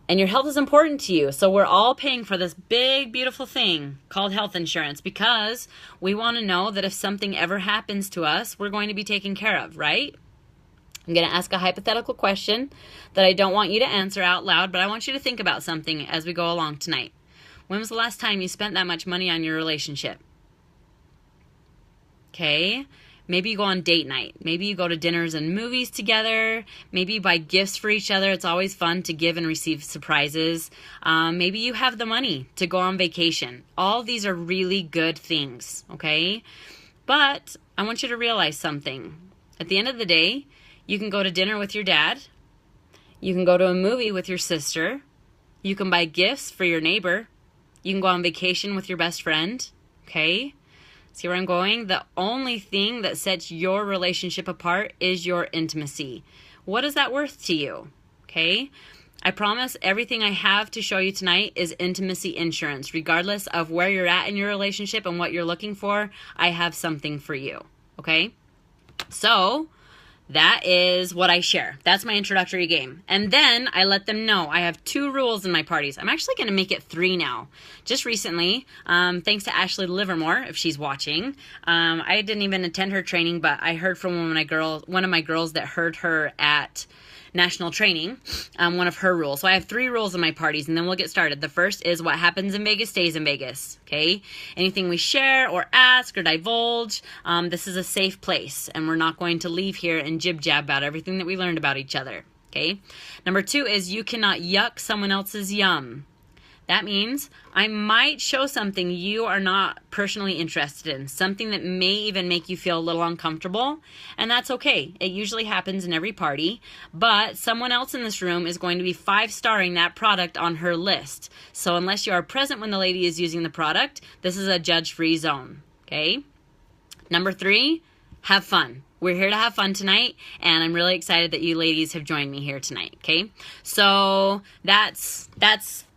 And your health is important to you. So we're all paying for this big, beautiful thing called health insurance because we want to know that if something ever happens to us, we're going to be taken care of, right? I'm going to ask a hypothetical question that I don't want you to answer out loud, but I want you to think about something as we go along tonight. When was the last time you spent that much money on your relationship? Okay. Maybe you go on date night. Maybe you go to dinners and movies together. Maybe you buy gifts for each other. It's always fun to give and receive surprises. Maybe you have the money to go on vacation. All these are really good things, okay? But I want you to realize something. At the end of the day, you can go to dinner with your dad. You can go to a movie with your sister. You can buy gifts for your neighbor. You can go on vacation with your best friend, okay? See where I'm going? The only thing that sets your relationship apart is your intimacy. What is that worth to you? Okay? I promise everything I have to show you tonight is intimacy insurance. Regardless of where you're at in your relationship and what you're looking for, I have something for you. Okay? So, that is what I share. That's my introductory game. And then I let them know I have 2 rules in my parties. I'm actually going to make it 3 now. Just recently, thanks to Ashley Livermore, if she's watching. I didn't even attend her training, but I heard from one of my girls that heard her at national training, one of her rules. So I have 3 rules in my parties, and then we'll get started. The first is what happens in Vegas stays in Vegas, okay? Anything we share or ask or divulge, this is a safe place, and we're not going to leave here and jib-jab about everything that we learned about each other, okay? Number 2 is you cannot yuck someone else's yum. That means I might show something you are not personally interested in, something that may even make you feel a little uncomfortable, and that's okay. It usually happens in every party, but someone else in this room is going to be 5-starring that product on her list. So unless you are present when the lady is using the product, this is a judge-free zone, okay? Number 3, have fun. We're here to have fun tonight, and I'm really excited that you ladies have joined me here tonight, okay? So that's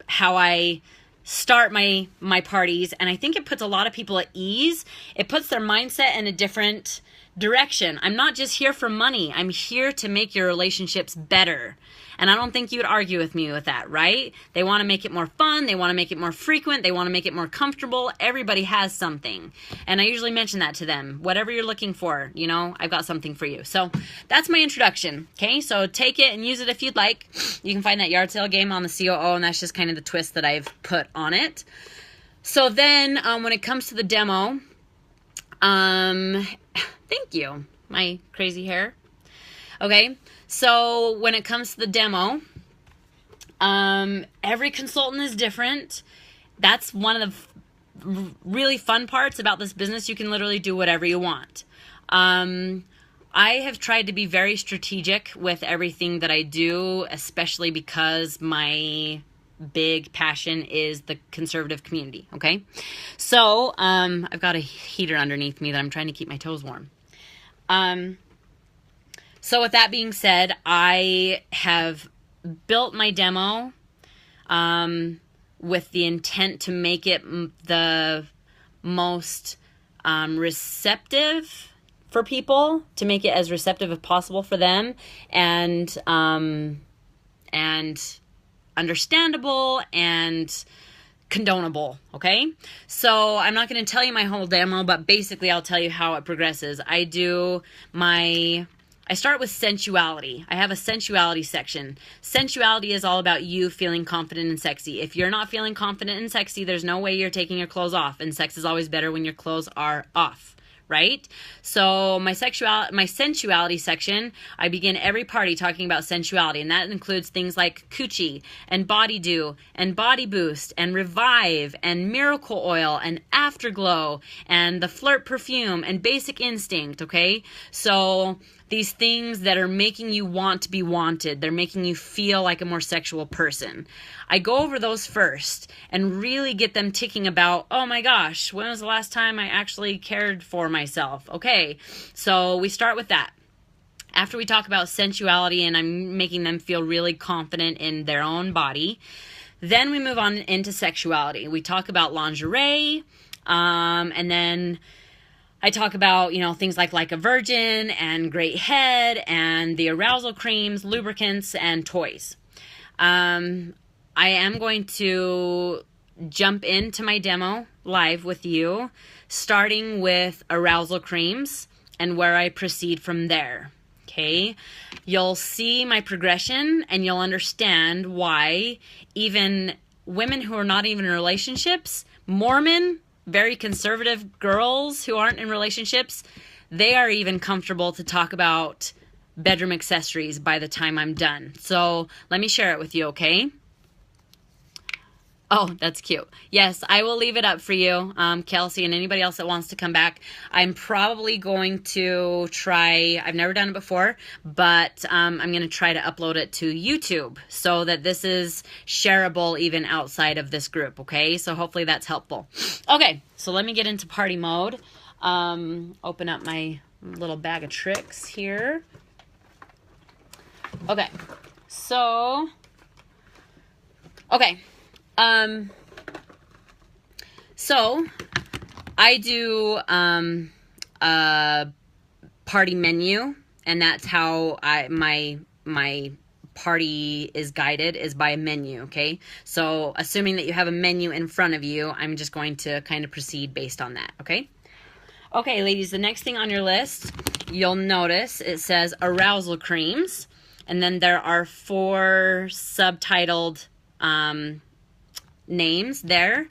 how I start my parties, and I think it puts a lot of people at ease. It puts their mindset in a different direction. I'm not just here for money. I'm here to make your relationships better. And I don't think you would argue with me with that, right? They want to make it more fun. They want to make it more frequent. They want to make it more comfortable. Everybody has something. And I usually mention that to them. Whatever you're looking for, you know, I've got something for you. So that's my introduction, okay? So take it and use it if you'd like. You can find that yard sale game on the COO, and that's just kind of the twist that I've put on it. So then when it comes to the demo, thank you, my crazy hair. Okay, so when it comes to the demo, every consultant is different. That's one of the really fun parts about this business. You can literally do whatever you want. I have tried to be very strategic with everything that I do, especially because my big passion is the conservative community, okay? So, I've got a heater underneath me that I'm trying to keep my toes warm. So with that being said, I have built my demo with the intent to make it the most receptive for people, to make it as receptive as possible for them, and understandable and condonable, okay? So I'm not going to tell you my whole demo, but basically I'll tell you how it progresses. I start with sensuality. I have a sensuality section. Sensuality is all about you feeling confident and sexy. If you're not feeling confident and sexy, there's no way you're taking your clothes off, and sex is always better when your clothes are off, right? So my sensuality section, I begin every party talking about sensuality, and that includes things like coochie and body dew and body boost and revive and miracle oil and afterglow and the flirt perfume and basic instinct, okay? So these things that are making you want to be wanted, they're making you feel like a more sexual person. I go over those first and really get them ticking about, oh my gosh, when was the last time I actually cared for myself? Okay, so we start with that. After we talk about sensuality and I'm making them feel really confident in their own body, then we move on into sexuality. We talk about lingerie, and then I talk about, things like a virgin and great head and the arousal creams, lubricants, and toys. I am going to jump into my demo live with you, starting with arousal creams and where I proceed from there. Okay, you'll see my progression and you'll understand why even women who are not even in relationships, Mormon, very conservative girls who aren't in relationships, they are even comfortable to talk about bedroom accessories by the time I'm done. So let me share it with you, okay? Oh, that's cute. Yes, I will leave it up for you, Kelsey, and anybody else that wants to come back. I'm probably going to try, I've never done it before, but I'm going to try to upload it to YouTube so that this is shareable even outside of this group, okay? So hopefully that's helpful. Okay, so let me get into party mode. Open up my little bag of tricks here. Okay, so, okay. So I do a party menu, and that's how my party is guided, is by a menu, okay? So assuming that you have a menu in front of you, I'm just going to kind of proceed based on that, okay? Okay, ladies, the next thing on your list, you'll notice it says arousal creams, and then there are 4 subtitled names there.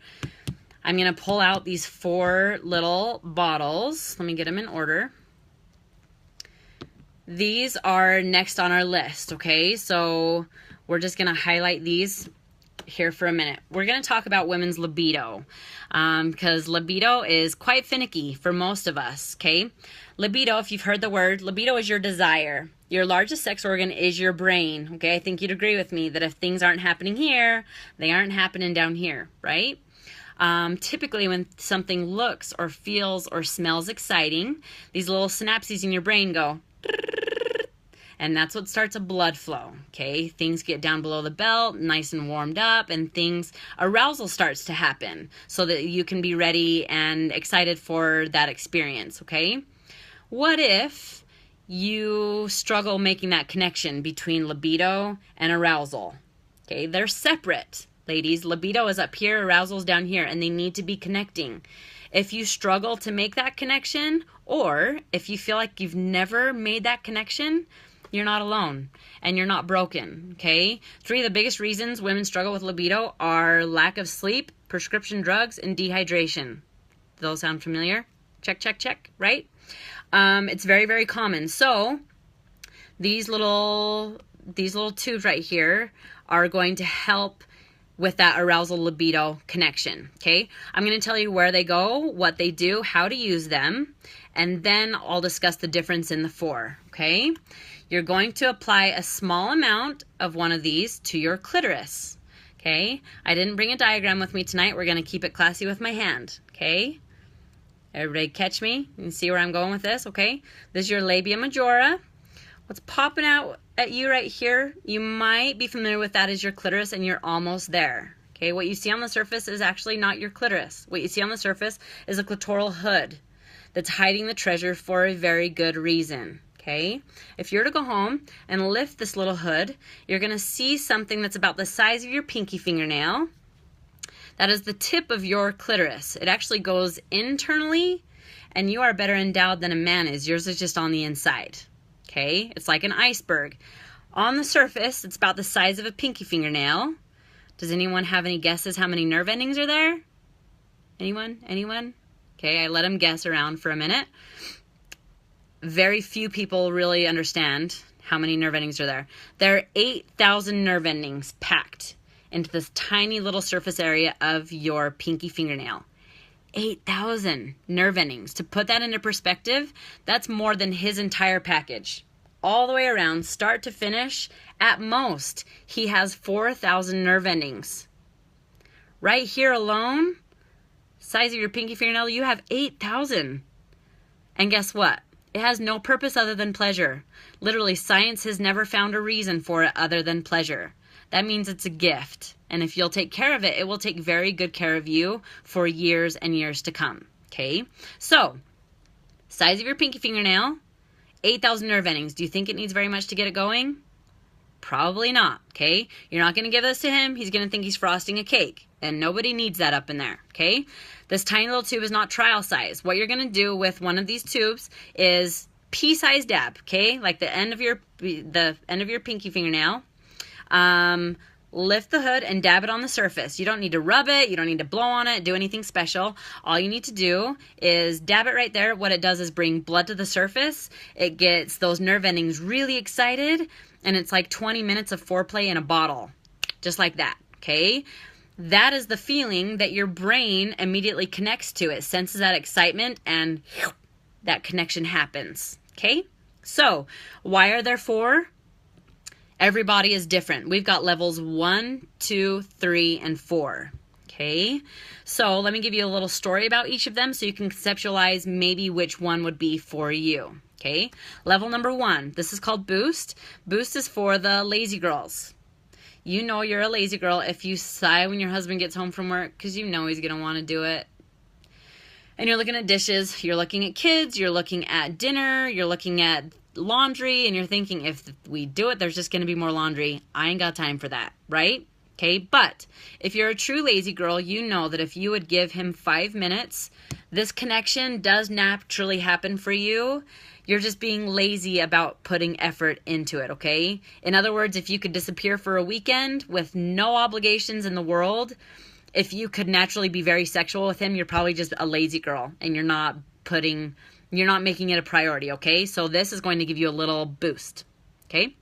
I'm going to pull out these 4 little bottles. Let me get them in order. These are next on our list, okay? So we're just going to highlight these here for a minute. We're going to talk about women's libido, because libido is quite finicky for most of us, okay? Libido, if you've heard the word, libido is your desire. Your largest sex organ is your brain, okay? I think you'd agree with me that if things aren't happening here, they aren't happening down here, right? Typically when something looks or feels or smells exciting, these little synapses in your brain go, and that's what starts a blood flow, okay? Things get down below the belt, nice and warmed up, and arousal starts to happen so that you can be ready and excited for that experience, okay? What if you struggle making that connection between libido and arousal? Okay, they're separate, ladies. Libido is up here, arousal is down here, and they need to be connecting. If you struggle to make that connection, or if you feel like you've never made that connection, you're not alone and you're not broken, okay? 3 of the biggest reasons women struggle with libido are lack of sleep, prescription drugs, and dehydration. Do those sound familiar? Check, check, check, right? It's very, very common. So these little tubes right here are going to help with that arousal libido connection, okay? I'm going to tell you where they go, what they do, how to use them, and then I'll discuss the difference in the 4, okay? You're going to apply a small amount of one of these to your clitoris. Okay, I didn't bring a diagram with me tonight. We're going to keep it classy with my hand. Okay, everybody catch me? You can see where I'm going with this. Okay, this is your labia majora. What's popping out at you right here, you might be familiar with that as your clitoris, and you're almost there. Okay, what you see on the surface is actually not your clitoris. What you see on the surface is a clitoral hood that's hiding the treasure for a very good reason. Okay, if you're to go home and lift this little hood, you're going to see something that's about the size of your pinky fingernail. That is the tip of your clitoris. It actually goes internally, and you are better endowed than a man is. Yours is just on the inside. Okay, it's like an iceberg. On the surface, it's about the size of a pinky fingernail. Does anyone have any guesses how many nerve endings are there? Anyone? Anyone? Okay, I let them guess around for a minute. Very few people really understand how many nerve endings are there. There are 8,000 nerve endings packed into this tiny little surface area of your pinky fingernail. 8,000 nerve endings. To put that into perspective, that's more than his entire package. All the way around, start to finish, at most, he has 4,000 nerve endings. Right here alone, size of your pinky fingernail, you have 8,000. And guess what? It has no purpose other than pleasure. Literally, science has never found a reason for it other than pleasure. That means it's a gift. And if you'll take care of it, it will take very good care of you for years and years to come. Okay? So, size of your pinky fingernail, 8,000 nerve endings. Do you think it needs very much to get it going? Probably not. Okay? You're not going to give this to him. He's going to think he's frosting a cake. And nobody needs that up in there. Okay? This tiny little tube is not trial size. What you're going to do with one of these tubes is pea-sized dab, okay? Like the end of your pinky fingernail. Lift the hood and dab it on the surface. You don't need to rub it. You don't need to blow on it, do anything special. All you need to do is dab it right there. What it does is bring blood to the surface. It gets those nerve endings really excited, and it's like 20 minutes of foreplay in a bottle. Just like that, okay? That is the feeling that your brain immediately connects to. It senses that excitement, and that connection happens. Okay? So, why are there 4? Everybody is different. We've got levels 1, 2, 3, and 4. Okay? So, let me give you a little story about each of them so you can conceptualize maybe which one would be for you. Okay? Level number 1. This is called Boost. Boost is for the lazy girls. You know you're a lazy girl if you sigh when your husband gets home from work because you know he's going to want to do it. And you're looking at dishes, you're looking at kids, you're looking at dinner, you're looking at laundry, and you're thinking, if we do it, there's just going to be more laundry. I ain't got time for that, right? Okay, but if you're a true lazy girl, you know that if you would give him 5 minutes, this connection does naturally happen for you. You're just being lazy about putting effort into it, okay? In other words, if you could disappear for a weekend with no obligations in the world, if you could naturally be very sexual with him, you're probably just a lazy girl and you're not making it a priority, okay? So this is going to give you a little boost, okay?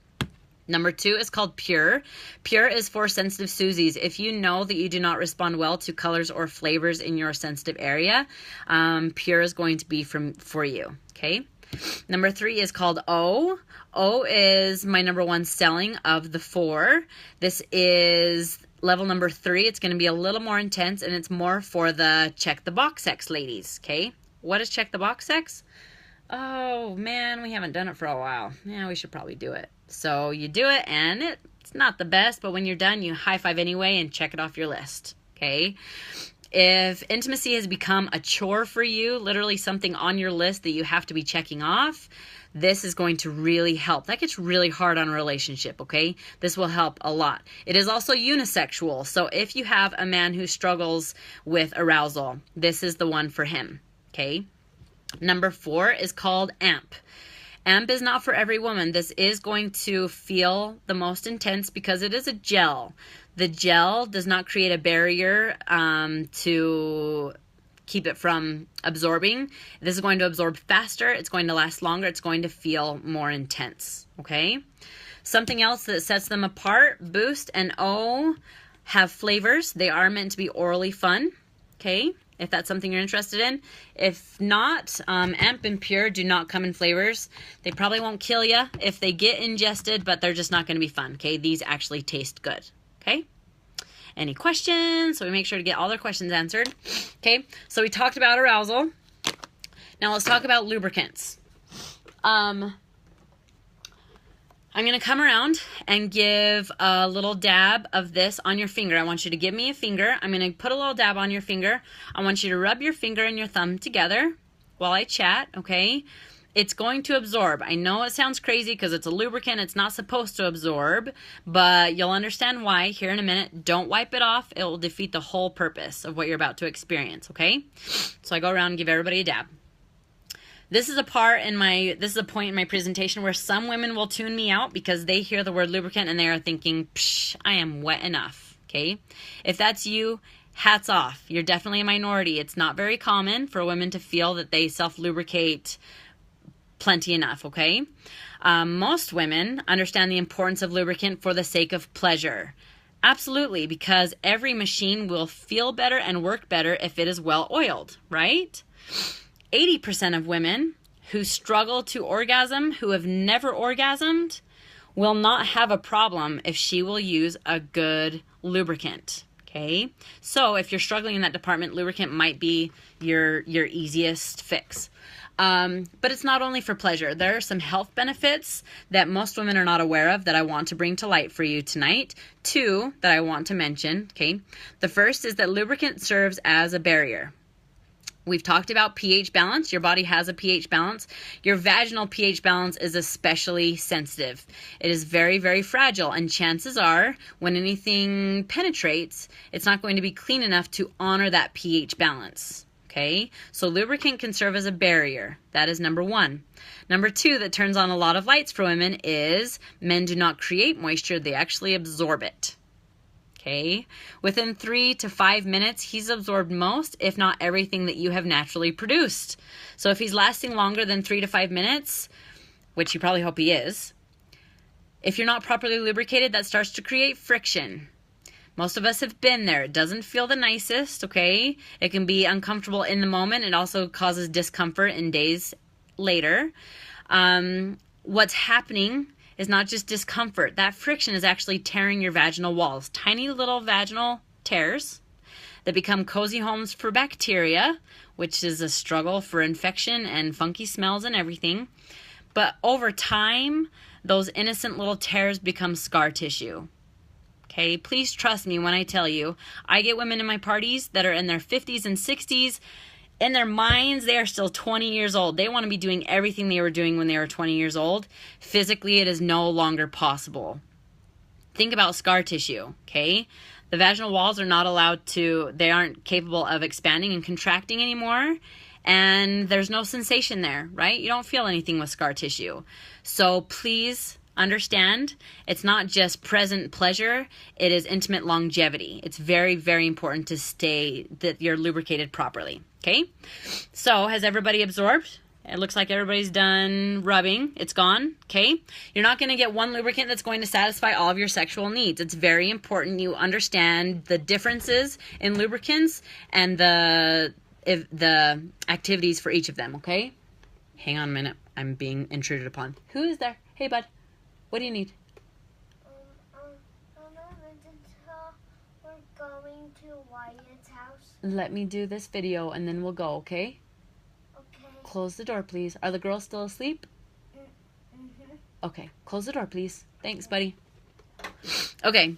Number 2 is called Pure. Pure is for sensitive Susies. If you know that you do not respond well to colors or flavors in your sensitive area, Pure is going to be for you, okay? Number 3 is called O. O is my number 1 selling of the 4. This is level number 3. It's going to be a little more intense, and it's more for the check the box sex ladies, okay? What is check the box sex? Oh, man, we haven't done it for a while. Yeah, we should probably do it. So you do it, and it's not the best, but when you're done, you high five anyway and check it off your list, okay? If intimacy has become a chore for you, literally something on your list that you have to be checking off, this is going to really help. That gets really hard on a relationship, okay? This will help a lot. It is also unisexual, so if you have a man who struggles with arousal, this is the one for him, okay? Number 4 is called AMP. AMP is not for every woman. This is going to feel the most intense because it is a gel. The gel does not create a barrier to keep it from absorbing. This is going to absorb faster. It's going to last longer. It's going to feel more intense, okay? Something else that sets them apart, Boost and O have flavors. They are meant to be orally fun, okay? If that's something you're interested in. If not, AMP and Pure do not come in flavors. They probably won't kill you if they get ingested, but they're just not going to be fun, okay? These actually taste good, okay? any questions. So we make sure to get all their questions answered. Okay, so we talked about arousal. Now let's talk about lubricants. I'm going to come around and give a little dab of this on your finger. I want you to give me a finger. I'm going to put a little dab on your finger. I want you to rub your finger and your thumb together while I chat, okay? It's going to absorb. I know it sounds crazy because it's a lubricant. It's not supposed to absorb, but you'll understand why here in a minute. Don't wipe it off. It will defeat the whole purpose of what you're about to experience, okay? So I go around and give everybody a dab. This is a point in my presentation where some women will tune me out because they hear the word lubricant and they are thinking, psh, I am wet enough, okay? If that's you, hats off. You're definitely a minority. It's not very common for women to feel that they self-lubricate plenty enough, okay? Most women understand the importance of lubricant for the sake of pleasure. Absolutely, because every machine will feel better and work better if it is well oiled, right? 80% of women who struggle to orgasm, who have never orgasmed, will not have a problem if she will use a good lubricant, okay? So if you're struggling in that department, lubricant might be your easiest fix. But it's not only for pleasure. There are some health benefits that most women are not aware of that I want to bring to light for you tonight. 2 that I want to mention, okay? The first is that lubricant serves as a barrier. We've talked about pH balance. Your body has a pH balance. Your vaginal pH balance is especially sensitive. It is very, very fragile, and chances are when anything penetrates, it's not going to be clean enough to honor that pH balance. Okay, so lubricant can serve as a barrier. That is number 1. Number 2 that turns on a lot of lights for women is men do not create moisture, they actually absorb it. Okay, within 3 to 5 minutes, he's absorbed most, if not everything that you have naturally produced. So if he's lasting longer than 3 to 5 minutes, which you probably hope he is, if you're not properly lubricated, that starts to create friction. Most of us have been there. It doesn't feel the nicest, okay? It can be uncomfortable in the moment. It also causes discomfort in days later. What's happening is not just discomfort. That friction is actually tearing your vaginal walls. Tiny little vaginal tears that become cozy homes for bacteria, which is a struggle for infection and funky smells and everything. But over time, those innocent little tears become scar tissue. Okay, please trust me when I tell you, I get women in my parties that are in their 50s and 60s. In their minds, they are still 20 years old. They want to be doing everything they were doing when they were 20 years old. Physically, it is no longer possible. Think about scar tissue, okay? The vaginal walls are not allowed to, they aren't capable of expanding and contracting anymore. And there's no sensation there, right? You don't feel anything with scar tissue. So please understand, it's not just present pleasure, it is intimate longevity. It's very, very important to stay, that you're lubricated properly, okay? So, has everybody absorbed? It looks like everybody's done rubbing. It's gone, okay? You're not going to get one lubricant that's going to satisfy all of your sexual needs. It's very important you understand the differences in lubricants and the activities for each of them, okay? Hang on a minute. I'm being intruded upon. Who is there? Hey, bud. What do you need? We're going to Wyatt's house. Let me do this video and then we'll go, okay? Okay. Close the door, please. Are the girls still asleep? Mm-hmm. Okay. Close the door, please. Thanks, buddy. Okay.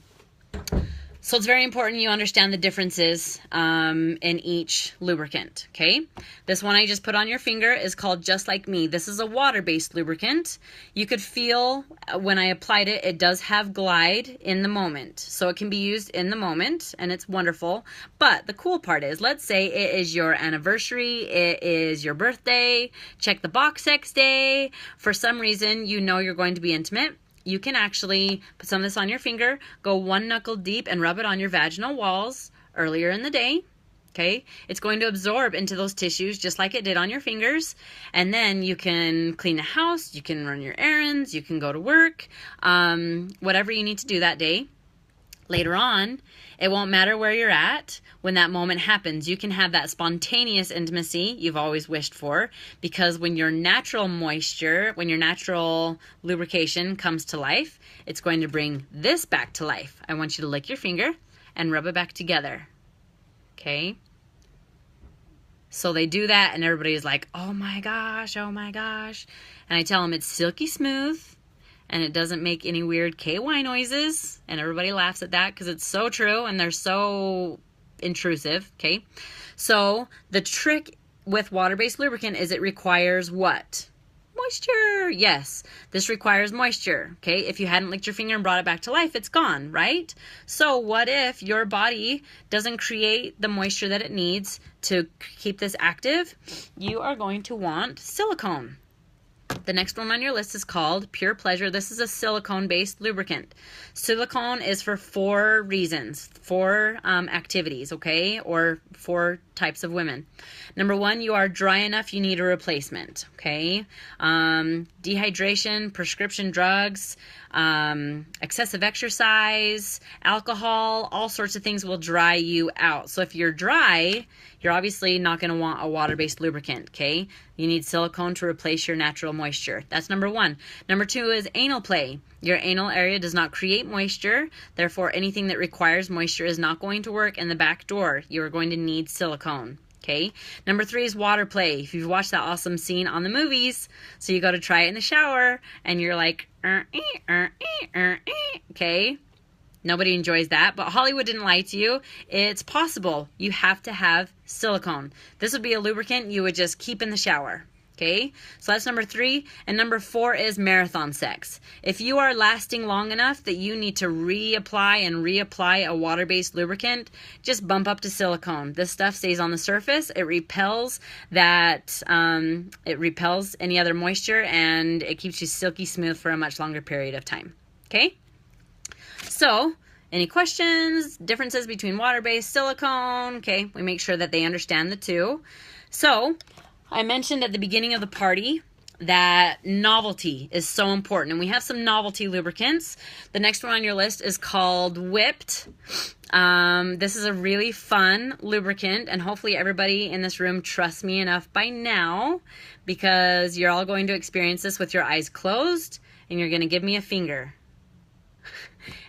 So it's very important you understand the differences in each lubricant, okay? This one I just put on your finger is called Just Like Me. This is a water-based lubricant. You could feel when I applied it, it does have glide in the moment. So it can be used in the moment, and it's wonderful. But the cool part is, let's say it is your anniversary, it is your birthday, check the box next day. For some reason, you know you're going to be intimate. You can actually put some of this on your finger, go 1 knuckle deep and rub it on your vaginal walls earlier in the day, okay? It's going to absorb into those tissues just like it did on your fingers, and then you can clean the house, you can run your errands, you can go to work, whatever you need to do that day. Later on, it won't matter where you're at when that moment happens. You can have that spontaneous intimacy you've always wished for, because when your natural moisture, when your natural lubrication comes to life, it's going to bring this back to life. I want you to lick your finger and rub it back together. Okay? So they do that, and everybody's like, oh my gosh, oh my gosh. And I tell them it's silky smooth, and it doesn't make any weird KY noises. And everybody laughs at that because it's so true, and they're so intrusive, okay? So the trick with water-based lubricant is it requires what? Moisture. Yes, this requires moisture, okay? If you hadn't licked your finger and brought it back to life, it's gone, right? So what if your body doesn't create the moisture that it needs to keep this active? You are going to want silicone. The next one on your list is called Pure Pleasure. This is a silicone-based lubricant. Silicone is for 4 reasons, 4 activities, okay, or 4 types of women. Number 1, you are dry enough, you need a replacement, okay? Dehydration, prescription drugs, excessive exercise, alcohol, all sorts of things will dry you out. So if you're dry, you're obviously not going to want a water-based lubricant, okay? You need silicone to replace your natural moisture. That's number 1. Number 2 is anal play. Your anal area does not create moisture. Therefore, anything that requires moisture is not going to work in the back door. You are going to need silicone. Okay. Number 3 is water play. If you've watched that awesome scene on the movies, so you go to try it in the shower, and you're like, okay. Nobody enjoys that, but Hollywood didn't lie to you. It's possible. You have to have silicone. This would be a lubricant you would just keep in the shower. Okay, so that's number 3. And number 4 is marathon sex. If you are lasting long enough that you need to reapply a water-based lubricant, just bump up to silicone. This stuff stays on the surface. It repels that, it repels any other moisture, and it keeps you silky smooth for a much longer period of time. Okay, so any questions, differences between water-based, silicone? Okay, we make sure that they understand the two. So I mentioned at the beginning of the party that novelty is so important, and we have some novelty lubricants. The next one on your list is called Whipped. This is a really fun lubricant, and hopefully everybody in this room trusts me enough by now, because you're all going to experience this with your eyes closed, and you're going to give me a finger.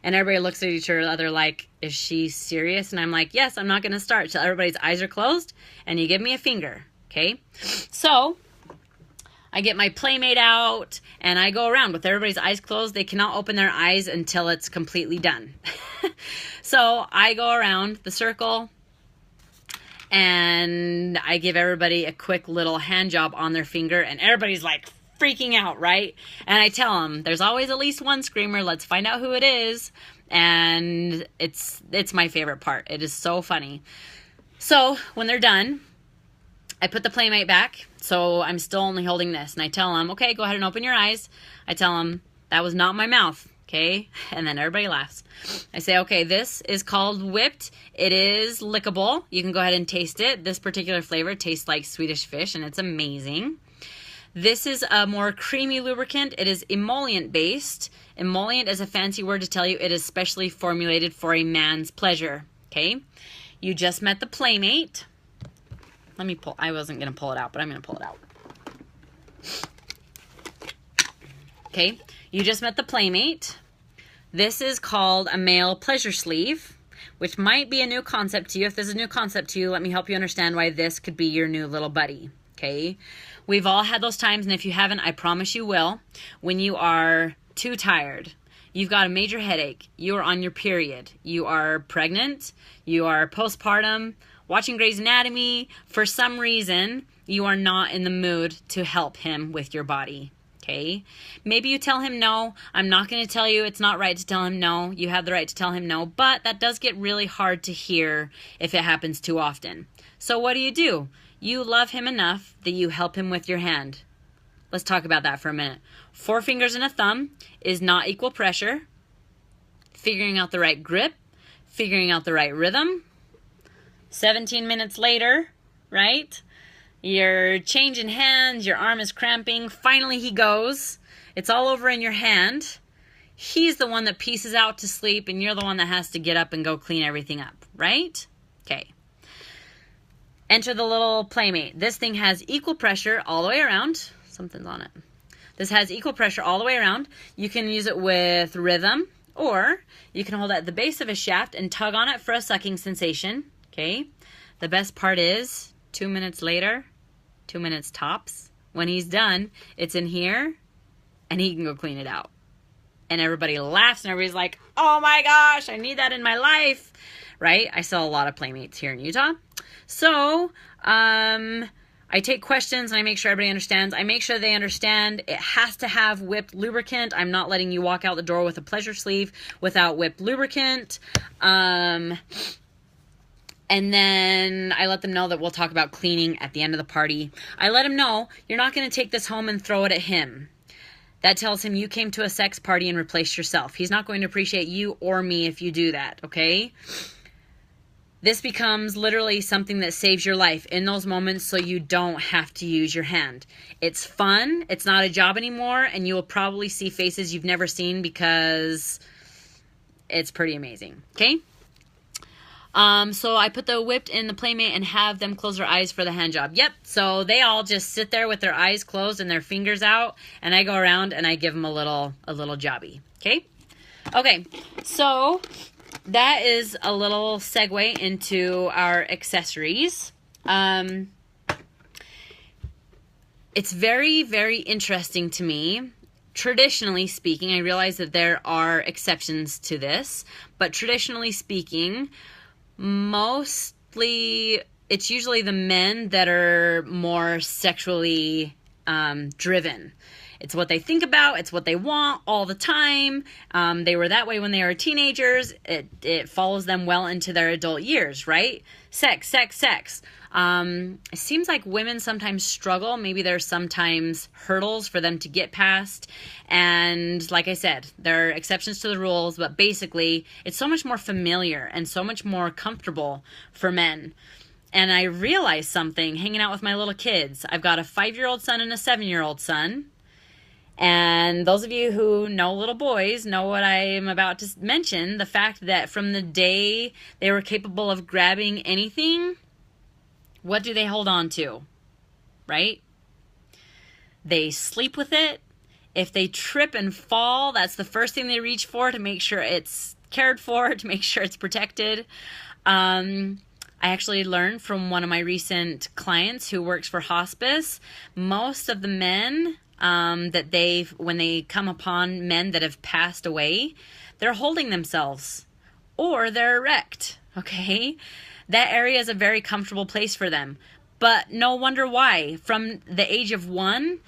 And everybody looks at each other like, is she serious? And I'm like, yes, I'm not going to start till everybody's eyes are closed, and you give me a finger. Okay, so I get my Playmate out, and I go around with everybody's eyes closed. They cannot open their eyes until it's completely done. So I go around the circle, and I give everybody a quick little hand job on their finger, and everybody's like freaking out, right? And I tell them, there's always at least one screamer. Let's find out who it is. And it's my favorite part. It is so funny. So when they're done, I put the Playmate back, so I'm still only holding this. And I tell them, okay, go ahead and open your eyes. I tell them, that was not my mouth, okay? And then everybody laughs. I say, okay, this is called Whipped. It is lickable. You can go ahead and taste it. This particular flavor tastes like Swedish fish, and it's amazing. This is a more creamy lubricant. It is emollient-based. Emollient is a fancy word to tell you it is specially formulated for a man's pleasure, okay? You just met the Playmate. Let me pull. I wasn't going to pull it out, but I'm going to pull it out. Okay, you just met the Playmate. This is called a male pleasure sleeve, which might be a new concept to you. If this is a new concept to you, let me help you understand why this could be your new little buddy, okay? We've all had those times, and if you haven't, I promise you will, when you are too tired. You've got a major headache. You are on your period. You are pregnant. You are postpartum, watching Grey's Anatomy. For some reason, you are not in the mood to help him with your body, okay? Maybe you tell him no. I'm not going to tell you it's not right to tell him no. You have the right to tell him no, but that does get really hard to hear if it happens too often. So what do? You love him enough that you help him with your hand. Let's talk about that for a minute. 4 fingers and a thumb is not equal pressure. Figuring out the right grip, figuring out the right rhythm. 17 minutes later, right? You're changing hands, your arm is cramping. Finally he goes. It's all over in your hand. He's the one that pieces out to sleep, and you're the one that has to get up and go clean everything up, right? Okay. Enter the little Playmate. This thing has equal pressure all the way around. Something's on it. This has equal pressure all the way around. You can use it with rhythm, Or you can hold at the base of his shaft and tug on it for a sucking sensation. Okay. The best part is 2 minutes later, 2 minutes tops, when he's done, it's in here and he can go clean it out. And everybody laughs and everybody's like, oh my gosh, I need that in my life. Right? I sell a lot of Playmates here in Utah. So, I take questions and I make sure everybody understands. I make sure they understand it has to have whipped lubricant. I'm not letting you walk out the door with a pleasure sleeve without whipped lubricant. And then I let them know that we'll talk about cleaning at the end of the party. I let him know you're not going to take this home and throw it at him. That tells him you came to a sex party and replaced yourself. He's not going to appreciate you or me if you do that, okay? This becomes literally something that saves your life in those moments so you don't have to use your hand. It's fun. It's not a job anymore, and you will probably see faces you've never seen because it's pretty amazing, okay? So I put the whipped in the Playmate and have them close their eyes for the hand job. Yep, so they all just sit there with their eyes closed and their fingers out, and I go around and I give them a little jobby, okay? Okay, so that is a little segue into our accessories. It's very, very interesting to me. Traditionally speaking, I realize that there are exceptions to this, but traditionally speaking, mostly it's usually the men that are more sexually driven. It's what they think about. It's what they want all the time. They were that way when they were teenagers. It follows them well into their adult years, right? Sex, sex, sex. It seems like women sometimes struggle. Maybe there's sometimes hurdles for them to get past. And like I said, there are exceptions to the rules, but basically it's so much more familiar and so much more comfortable for men. And I realized something hanging out with my little kids. I've got a 5-year-old son and a 7-year-old son. And those of you who know little boys know what I am about to mention, the fact that from the day they were capable of grabbing anything, what do they hold on to? Right? They sleep with it. If they trip and fall, that's the first thing they reach for to make sure it's cared for, to make sure it's protected. I actually learned from one of my recent clients who works for hospice, most of the men that when they come upon men that have passed away, they're holding themselves or they're erect, okay? That area is a very comfortable place for them, but no wonder why. From the age of 1,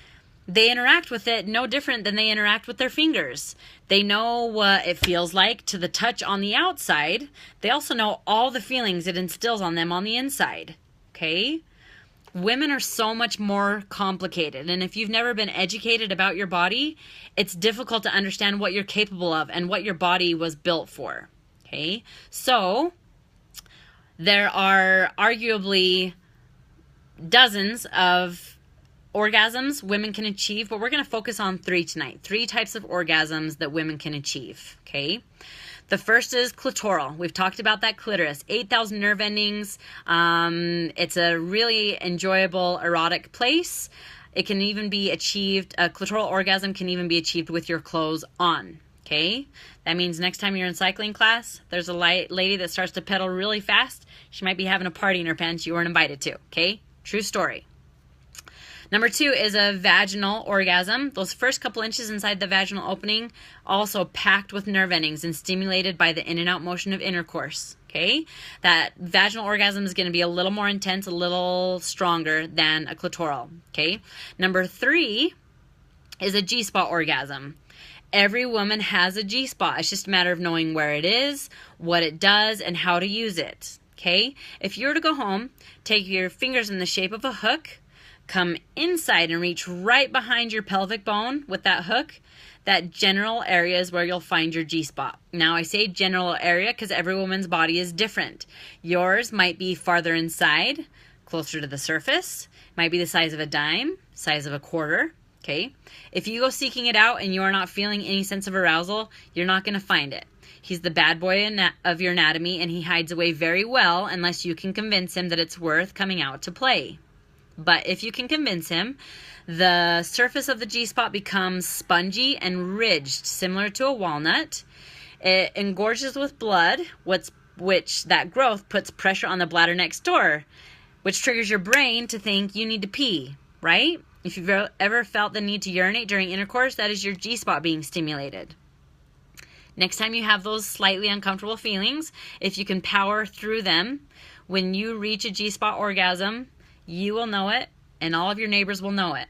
they interact with it no different than they interact with their fingers. They know what it feels like to the touch on the outside. They also know all the feelings it instills on them on the inside, okay? Women are so much more complicated, and if you've never been educated about your body, it's difficult to understand what you're capable of and what your body was built for, okay? So there are arguably dozens of orgasms women can achieve, but we're going to focus on 3 tonight. 3 types of orgasms that women can achieve, okay? The first is clitoral. We've talked about that clitoris. 8,000 nerve endings. It's a really enjoyable, erotic place. It can even be achieved, a clitoral orgasm can even be achieved with your clothes on, okay? That means next time you're in cycling class, there's a lady that starts to pedal really fast. She might be having a party in her pants you weren't invited to, okay? True story. Number 2 is a vaginal orgasm. Those first couple inches inside the vaginal opening also packed with nerve endings and stimulated by the in and out motion of intercourse, okay? That vaginal orgasm is going to be a little more intense, a little stronger than a clitoral, okay? Number 3 is a G-spot orgasm. Every woman has a G-spot. It's just a matter of knowing where it is, what it does, and how to use it, okay? If you were to go home, take your fingers in the shape of a hook, come inside and reach right behind your pelvic bone with that hook. That general area is where you'll find your G-spot. Now, I say general area because every woman's body is different. Yours might be farther inside, closer to the surface. Might be the size of a dime, size of a quarter, okay? If you go seeking it out and you are not feeling any sense of arousal, you're not going to find it. He's the bad boy of your anatomy, and he hides away very well unless you can convince him that it's worth coming out to play. But if you can convince him, the surface of the G-spot becomes spongy and ridged, similar to a walnut. It engorges with blood, which that growth puts pressure on the bladder next door, which triggers your brain to think you need to pee, right? If you've ever felt the need to urinate during intercourse, that is your G-spot being stimulated. Next time you have those slightly uncomfortable feelings, if you can power through them, when you reach a G-spot orgasm, you will know it and all of your neighbors will know it.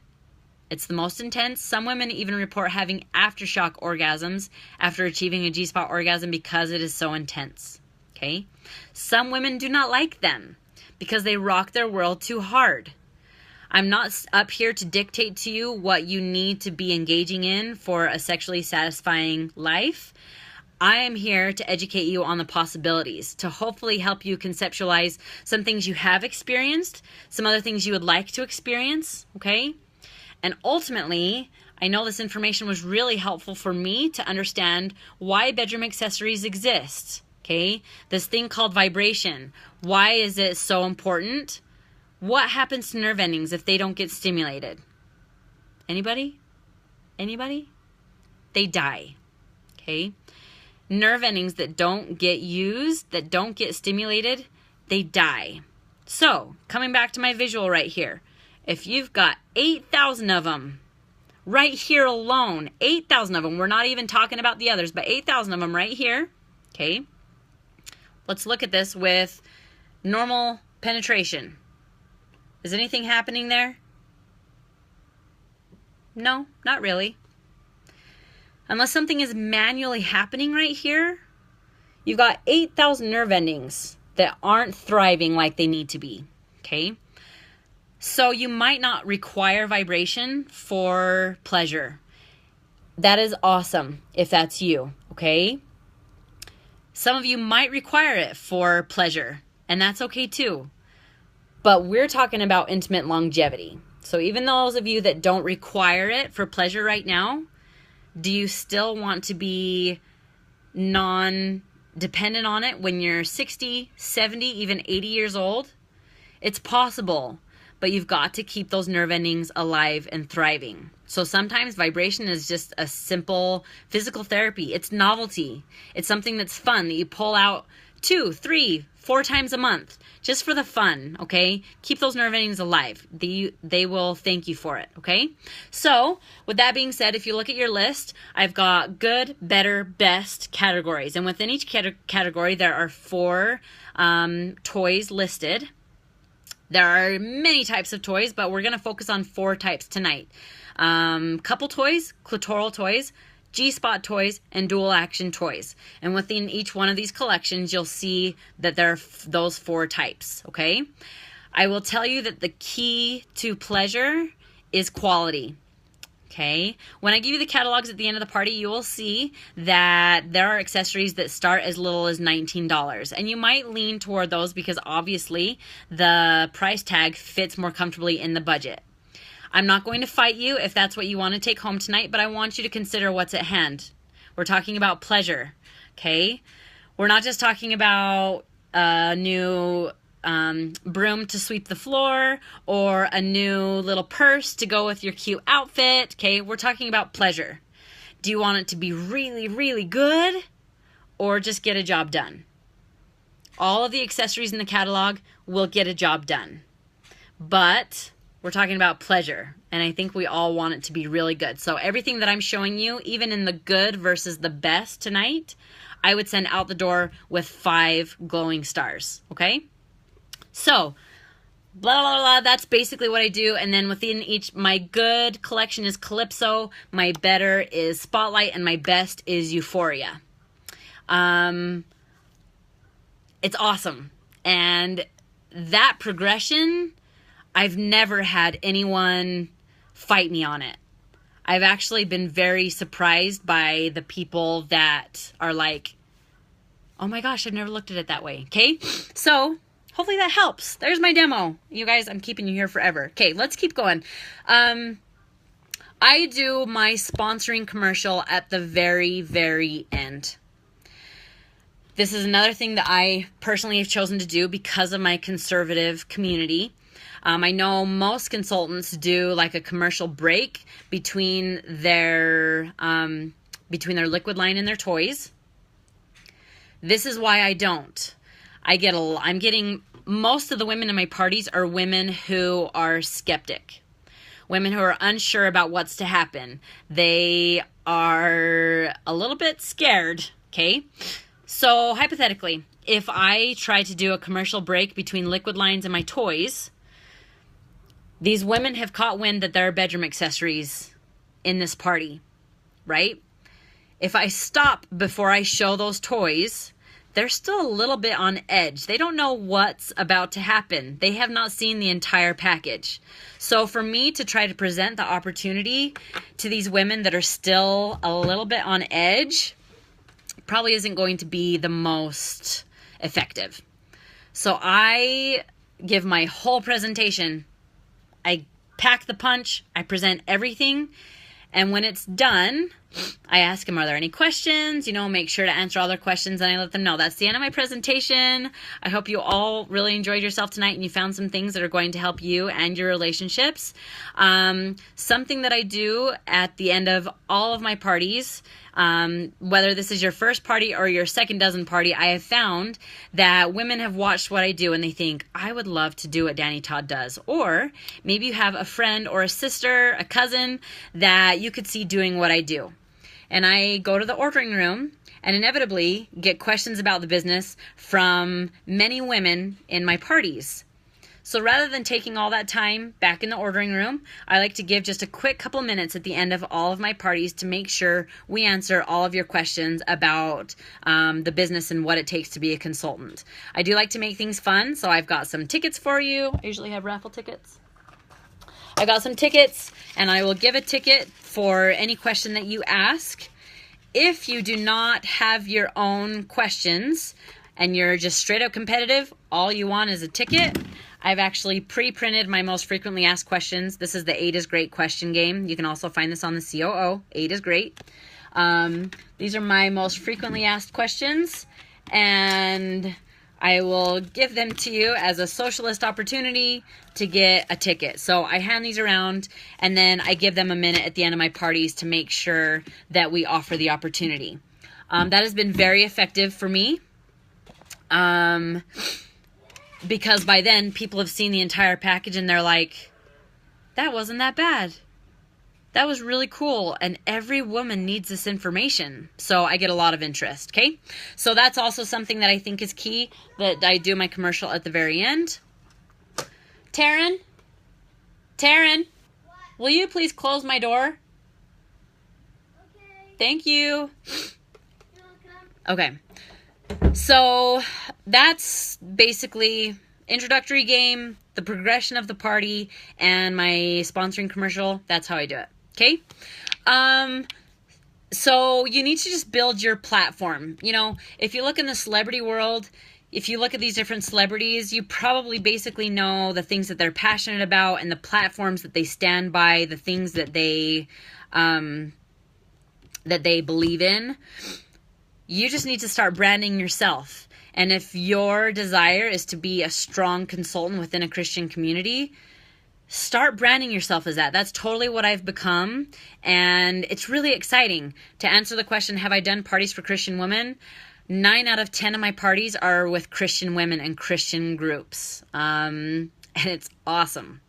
It's the most intense. Some women even report having aftershock orgasms after achieving a G-spot orgasm because it is so intense. Okay? Some women do not like them because they rock their world too hard. I'm not up here to dictate to you what you need to be engaging in for a sexually satisfying life. I am here to educate you on the possibilities, to hopefully help you conceptualize some things you have experienced, some other things you would like to experience, okay? And ultimately, I know this information was really helpful for me to understand why bedroom accessories exist, okay? This thing called vibration. Why is it so important? What happens to nerve endings if they don't get stimulated? Anybody? Anybody? They die, okay? Nerve endings that don't get used, that don't get stimulated, they die. So, coming back to my visual right here, if you've got 8,000 of them, right here alone, 8,000 of them, we're not even talking about the others, but 8,000 of them right here, okay? Let's look at this with normal penetration. Is anything happening there? No, not really. Unless something is manually happening right here, you've got 8,000 nerve endings that aren't thriving like they need to be, okay? So you might not require vibration for pleasure. That is awesome if that's you, okay? Some of you might require it for pleasure, and that's okay too. But we're talking about intimate longevity. So even those of you that don't require it for pleasure right now, do you still want to be non-dependent on it when you're 60, 70, even 80 years old? It's possible, but you've got to keep those nerve endings alive and thriving. So sometimes vibration is just a simple physical therapy. It's novelty. It's something that's fun that you pull out 2, 3, 4 times a month just for the fun, okay? Keep those nerve endings alive. They will thank you for it, okay? So with that being said, if you look at your list, I've got good, better, best categories. And within each category, there are 4 toys listed. There are many types of toys, but we're going to focus on 4 types tonight. Couple toys, clitoral toys, G-spot toys, and dual action toys. And within each one of these collections, you'll see that there are those 4 types, okay? I will tell you that the key to pleasure is quality, okay? When I give you the catalogs at the end of the party, you will see that there are accessories that start as little as $19. And you might lean toward those because obviously the price tag fits more comfortably in the budget. I'm not going to fight you if that's what you want to take home tonight, but I want you to consider what's at hand. We're talking about pleasure, okay? We're not just talking about a new broom to sweep the floor or a new little purse to go with your cute outfit, okay? We're talking about pleasure. Do you want it to be really, really good or just get a job done? All of the accessories in the catalog will get a job done, but we're talking about pleasure, and I think we all want it to be really good. So everything that I'm showing you, even in the good versus the best tonight, I would send out the door with 5 glowing stars, okay? So, blah, blah, blah, that's basically what I do. And then within each, my good collection is Calypso, my better is Spotlight, and my best is Euphoria. It's awesome. And that progression, I've never had anyone fight me on it. I've actually been very surprised by the people that are like, oh my gosh, I've never looked at it that way. Okay, so hopefully that helps. There's my demo. You guys, I'm keeping you here forever. Okay, let's keep going. I do my sponsoring commercial at the very, very end. This is another thing that I personally have chosen to do because of my conservative community. I know most consultants do like a commercial break between their liquid line and their toys. This is why I don't. I'm getting, most of the women in my parties are women who are skeptic. Women who are unsure about what's to happen. They are a little bit scared, okay? So hypothetically, if I try to do a commercial break between liquid lines and my toys, these women have caught wind that there are bedroom accessories in this party, right? If I stop before I show those toys, they're still a little bit on edge. They don't know what's about to happen. They have not seen the entire package. So for me to try to present the opportunity to these women that are still a little bit on edge probably isn't going to be the most effective. So I give my whole presentation. I pack the punch. I present everything. And when it's done, I ask them, are there any questions? Make sure to answer all their questions, and I let them know. That's the end of my presentation. I hope you all really enjoyed yourself tonight and you found some things that are going to help you and your relationships. Something that I do at the end of all of my parties, whether this is your first party or your second dozen party, I have found that women have watched what I do and they think, I would love to do what Danny Todd does. Or maybe you have a friend or a sister, a cousin that you could see doing what I do. And I go to the ordering room and inevitably get questions about the business from many women in my parties. So rather than taking all that time back in the ordering room, I like to give just a quick couple minutes at the end of all of my parties to make sure we answer all of your questions about the business and what it takes to be a consultant. I do like to make things fun, so I've got some tickets for you. I usually have raffle tickets. I got some tickets, and I will give a ticket for any question that you ask. If you do not have your own questions and you're just straight up competitive, all you want is a ticket. I've actually pre-printed my most frequently asked questions. This is the 8 is Great question game. You can also find this on the COO. 8 is Great. These are my most frequently asked questions, and I will give them to you as a socialist opportunity to get a ticket. So I hand these around, and then I give them a minute at the end of my parties to make sure that we offer the opportunity. That has been very effective for me, because by then people have seen the entire package and they're like, that wasn't that bad. That was really cool, and every woman needs this information. So I get a lot of interest, okay? So that's also something that I think is key, that I do my commercial at the very end. Taryn? What? Will you please close my door? Okay. Thank you. You're welcome. Okay. So that's basically introductory game, the progression of the party, and my sponsoring commercial. That's how I do it. Okay. So you need to just build your platform. If you look in the celebrity world, if you look at these different celebrities, you probably basically know the things that they're passionate about and the platforms that they stand by, the things that they believe in. You just need to start branding yourself. And if your desire is to be a strong consultant within a Christian community, start branding yourself as that. That's totally what I've become. And it's really exciting. To answer the question, have I done parties for Christian women? 9 out of 10 of my parties are with Christian women and Christian groups. And it's awesome,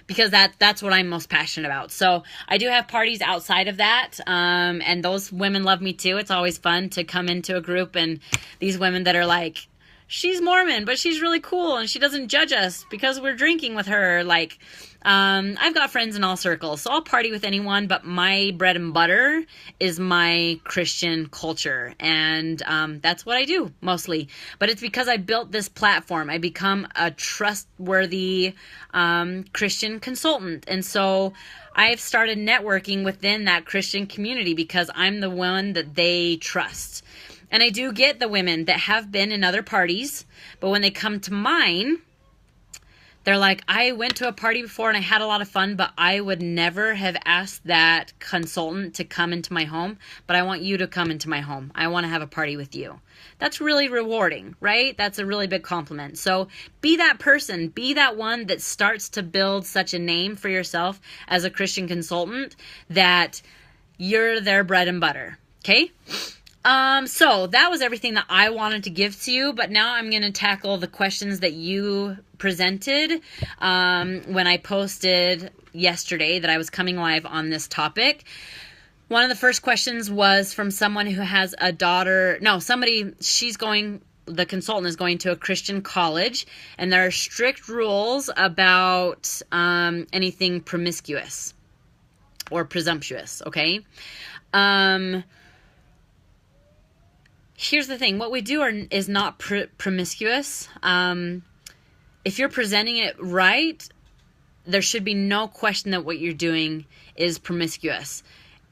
because that's what I'm most passionate about. So I do have parties outside of that, and those women love me too. It's always fun to come into a group and these women that are like, she's Mormon, but she's really cool and she doesn't judge us because we're drinking with her. Like, I've got friends in all circles, so I'll party with anyone, but my bread and butter is my Christian culture, and that's what I do mostly. But it's because I built this platform. I become a trustworthy Christian consultant, and so I've started networking within that Christian community because I'm the one that they trust. And I do get the women that have been in other parties, but when they come to mine, they're like, I went to a party before and I had a lot of fun, but I would never have asked that consultant to come into my home, but I want you to come into my home. I want to have a party with you. That's really rewarding, right? That's a really big compliment. So be that person, be that one that starts to build such a name for yourself as a Christian consultant that you're their bread and butter, okay? So that was everything that I wanted to give to you, but now I'm going to tackle the questions that you presented when I posted yesterday that I was coming live on this topic. One of the first questions was from someone who has a daughter. No, the consultant is going to a Christian college, and there are strict rules about anything promiscuous or presumptuous, okay? Here's the thing. What we do is not promiscuous. If you're presenting it right, there should be no question that what you're doing is promiscuous.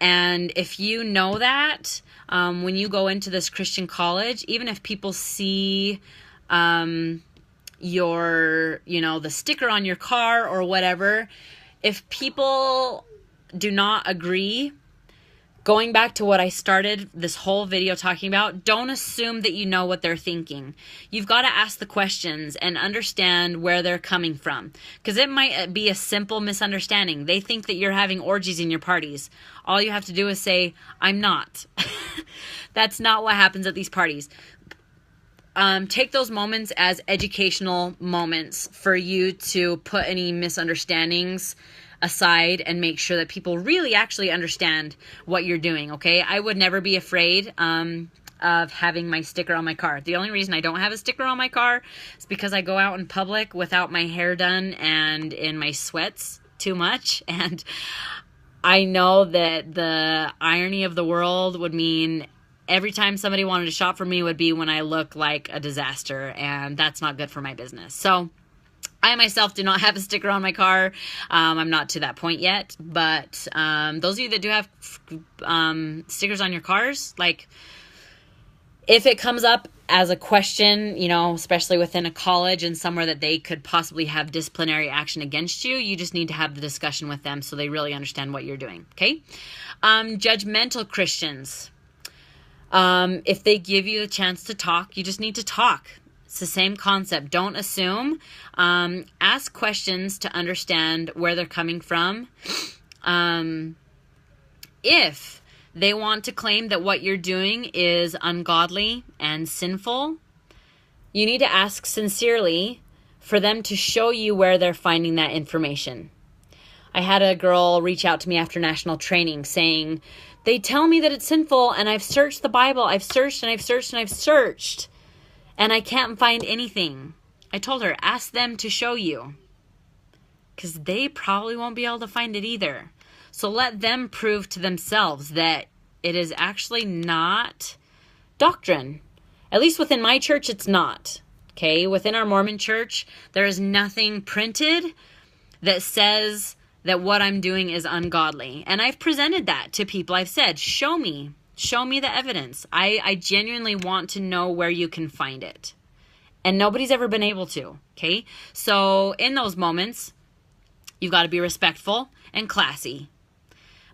And if you know that, when you go into this Christian college, even if people see the sticker on your car or whatever, if people do not agree, going back to what I started this whole video talking about, don't assume that you know what they're thinking. You've got to ask the questions and understand where they're coming from. Because it might be a simple misunderstanding. They think that you're having orgies in your parties. All you have to do is say, I'm not. That's not what happens at these parties. Take those moments as educational moments for you to put any misunderstandings aside and make sure that people really actually understand what you're doing, okay? I would never be afraid of having my sticker on my car. The only reason I don't have a sticker on my car is because I go out in public without my hair done and in my sweats too much, and I know that the irony of the world would mean every time somebody wanted to shop for me would be when I look like a disaster, and that's not good for my business. So I myself do not have a sticker on my car. I'm not to that point yet, but those of you that do have stickers on your cars, like if it comes up as a question, especially within a college and somewhere that they could possibly have disciplinary action against you, you just need to have the discussion with them so they really understand what you're doing, okay? Judgmental Christians. If they give you the chance to talk, you just need to talk. It's the same concept. Don't assume. Ask questions to understand where they're coming from. If they want to claim that what you're doing is ungodly and sinful, you need to ask sincerely for them to show you where they're finding that information. I had a girl reach out to me after national training saying, they tell me that it's sinful, and I've searched the Bible. I've searched and I've searched and I've searched, and I can't find anything. I told her, ask them to show you, because they probably won't be able to find it either. So let them prove to themselves that it is actually not doctrine. At least within my church, it's not. Okay, within our Mormon church, there is nothing printed that says that what I'm doing is ungodly. And I've presented that to people. I've said, show me the evidence. I genuinely want to know where you can find it. And nobody's ever been able to, okay? So in those moments, you've got to be respectful and classy.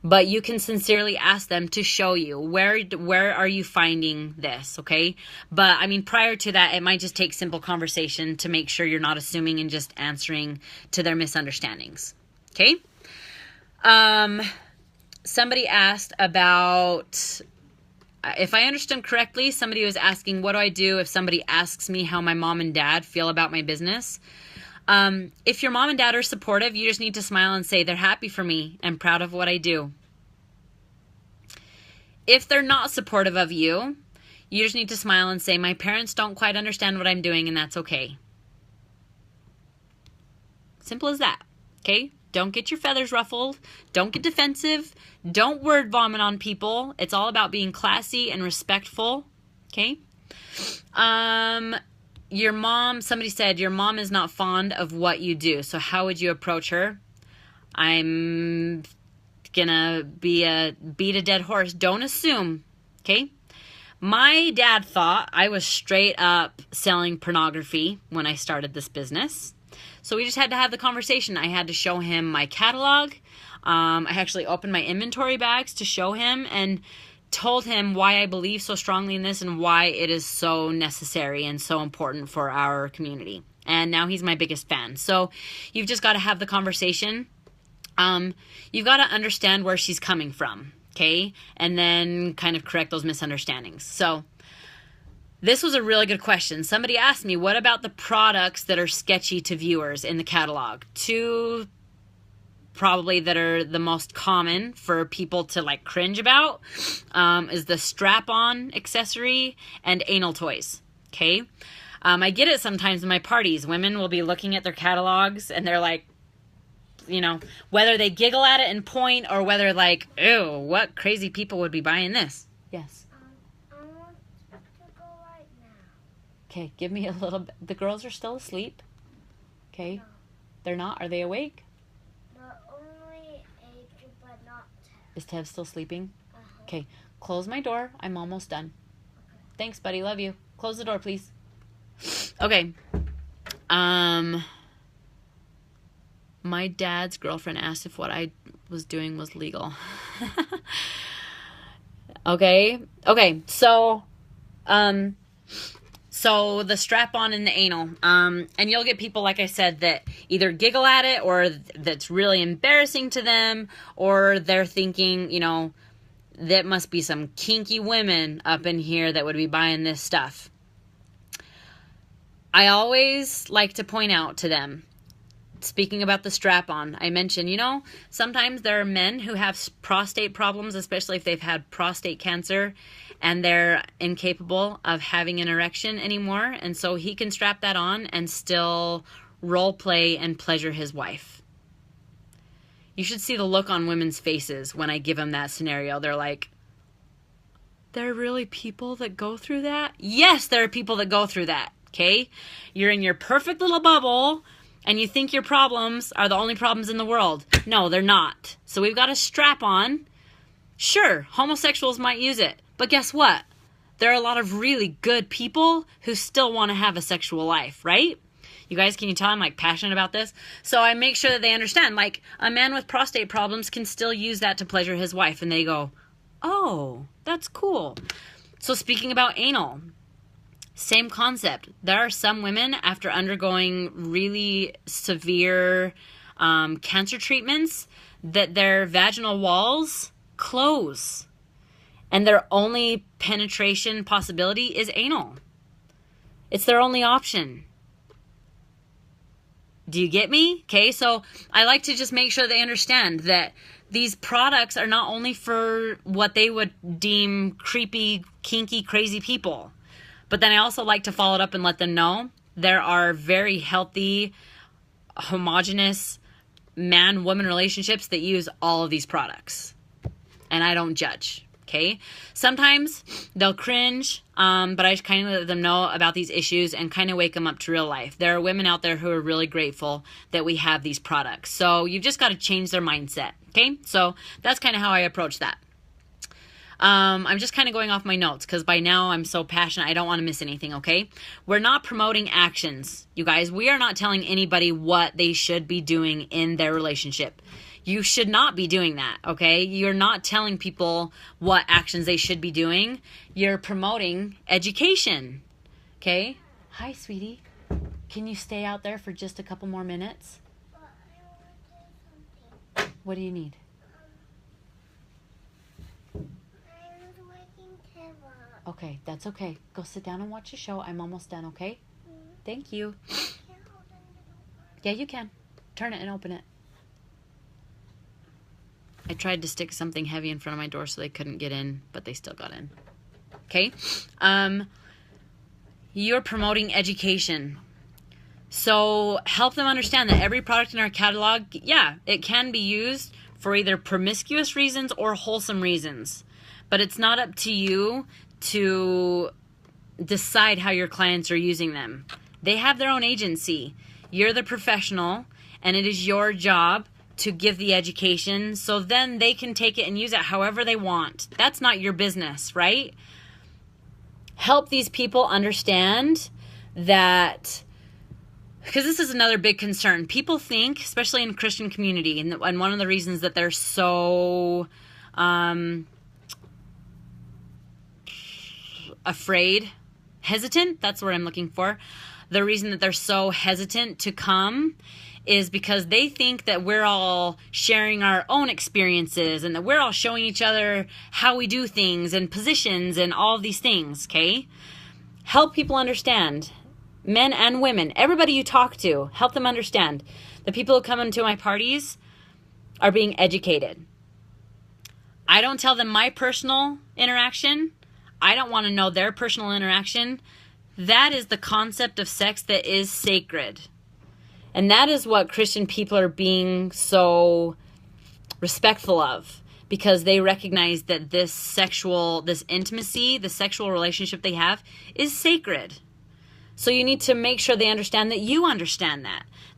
But you can sincerely ask them to show you, where are you finding this, okay? But, prior to that, it might just take simple conversation to make sure you're not assuming and just answering to their misunderstandings, okay? Somebody asked about, if I understood correctly, somebody was asking, what do I do if somebody asks me how my mom and dad feel about my business? If your mom and dad are supportive, you just need to smile and say, they're happy for me and proud of what I do. If they're not supportive of you, you just need to smile and say, my parents don't quite understand what I'm doing, and that's okay. Simple as that, okay? Don't get your feathers ruffled. Don't get defensive. Don't word vomit on people. It's all about being classy and respectful, okay? Your mom, somebody said, your mom is not fond of what you do. So how would you approach her? I'm gonna beat a dead horse. Don't assume, okay? My dad thought I was straight up selling pornography when I started this business. So we just had to have the conversation. I had to show him my catalog. I actually opened my inventory bags to show him and told him why I believe so strongly in this and why it is so necessary and so important for our community. And now he's my biggest fan. So you've just got to have the conversation. You've got to understand where she's coming from. okay? And then kind of correct those misunderstandings. So this was a really good question. Somebody asked me, what about the products that are sketchy to viewers in the catalog? Two probably that are the most common for people to like cringe about is the strap-on accessory and anal toys, okay? I get it sometimes in my parties. Women will be looking at their catalogs and they're like, you know, whether they giggle at it and point or whether like, ew, what crazy people would be buying this? Yes. I want to go right now. Okay, give me a little bit. The girls are still asleep. Okay. No. They're not? Are they awake? But only 8, but not 10. Is Tev still sleeping? Uh-huh. Okay, close my door. I'm almost done. Okay. Thanks, buddy. Love you. Close the door, please. Okay. My dad's girlfriend asked if what I was doing was legal. Okay. So the strap-on and the anal. And you'll get people, like I said, that either giggle at it or that's really embarrassing to them, or they're thinking, you know, that must be some kinky women up in here that would be buying this stuff. I always like to point out to them, speaking about the strap-on, I mentioned, you know, sometimes there are men who have prostate problems, especially if they've had prostate cancer and they're incapable of having an erection anymore. And so he can strap that on and still role play and pleasure his wife. You should see the look on women's faces when I give them that scenario. They're like, there are really people that go through that? Yes, there are people that go through that, okay? You're in your perfect little bubble and you think your problems are the only problems in the world. No, they're not. So we've got a strap on. Sure, homosexuals might use it. But guess what? There are a lot of really good people who still want to have a sexual life, right? You guys, can you tell I'm like passionate about this? So I make sure that they understand, like, a man with prostate problems can still use that to pleasure his wife. And they go, oh, that's cool. So speaking about anal, same concept. There are some women, after undergoing really severe cancer treatments, that their vaginal walls close. And their only penetration possibility is anal. It's their only option. Do you get me? Okay, so I like to just make sure they understand that these products are not only for what they would deem creepy, kinky, crazy people. But then I also like to follow it up and let them know there are very healthy, homogenous man-woman relationships that use all of these products. And I don't judge, okay? Sometimes they'll cringe, but I just kind of let them know about these issues and kind of wake them up to real life. There are women out there who are really grateful that we have these products. So you've just got to change their mindset, okay? So that's kind of how I approach that. I'm just kind of going off my notes because by now I'm so passionate. I don't want to miss anything, okay? We're not promoting actions, you guys. We are not telling anybody what they should be doing in their relationship. You should not be doing that, okay? You're not telling people what actions they should be doing. You're promoting education, okay? Hi, sweetie. Can you stay out there for just a couple more minutes? But I want to do something. What do you need? I'm waking Teva. Okay, that's okay. Go sit down and watch the show. I'm almost done, okay? Thank you. Can't open the door. Yeah, you can. Turn it and open it. I tried to stick something heavy in front of my door so they couldn't get in, but they still got in. Okay? You're promoting education. So help them understand that every product in our catalog, yeah, it can be used for either promiscuous reasons or wholesome reasons. But it's not up to you to decide how your clients are using them. They have their own agency. You're the professional, and it is your job to give the education so then they can take it and use it however they want. That's not your business, right? Help these people understand that, because this is another big concern. People think, especially in the Christian community, and one of the reasons that they're so afraid, hesitant, that's what I'm looking for. the reason that they're so hesitant to come is because they think that we're all sharing our own experiences and that we're all showing each other how we do things and positions and all of these things, okay? Help people understand. Men and women, everybody you talk to, help them understand. The people who come into my parties are being educated. I don't tell them my personal interaction. I don't want to know their personal interaction. That is the concept of sex that is sacred. And that is what Christian people are being so respectful of, because they recognize that this intimacy, the sexual relationship they have is sacred. So you need to make sure they understand that you understand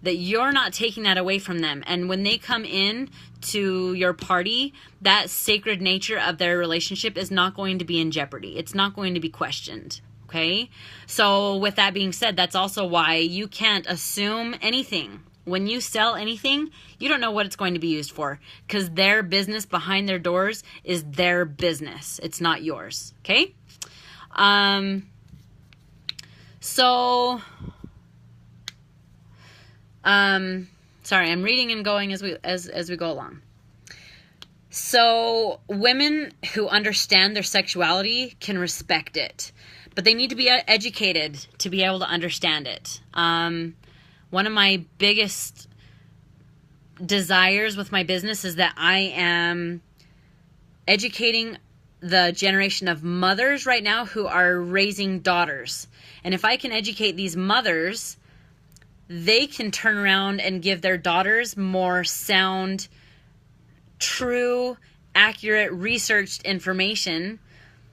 that you're not taking that away from them. And when they come in to your party, that sacred nature of their relationship is not going to be in jeopardy. It's not going to be questioned. Okay? So with that being said, that's also why you can't assume anything. When you sell anything, you don't know what it's going to be used for, because their business behind their doors is their business. It's not yours. Okay? Sorry, I'm reading and going as we go along. So women who understand their sexuality can respect it, but they need to be educated to be able to understand it. One of my biggest desires with my business is that I am educating the generation of mothers right now who are raising daughters. And if I can educate these mothers, they can turn around and give their daughters more sound, true, accurate, researched information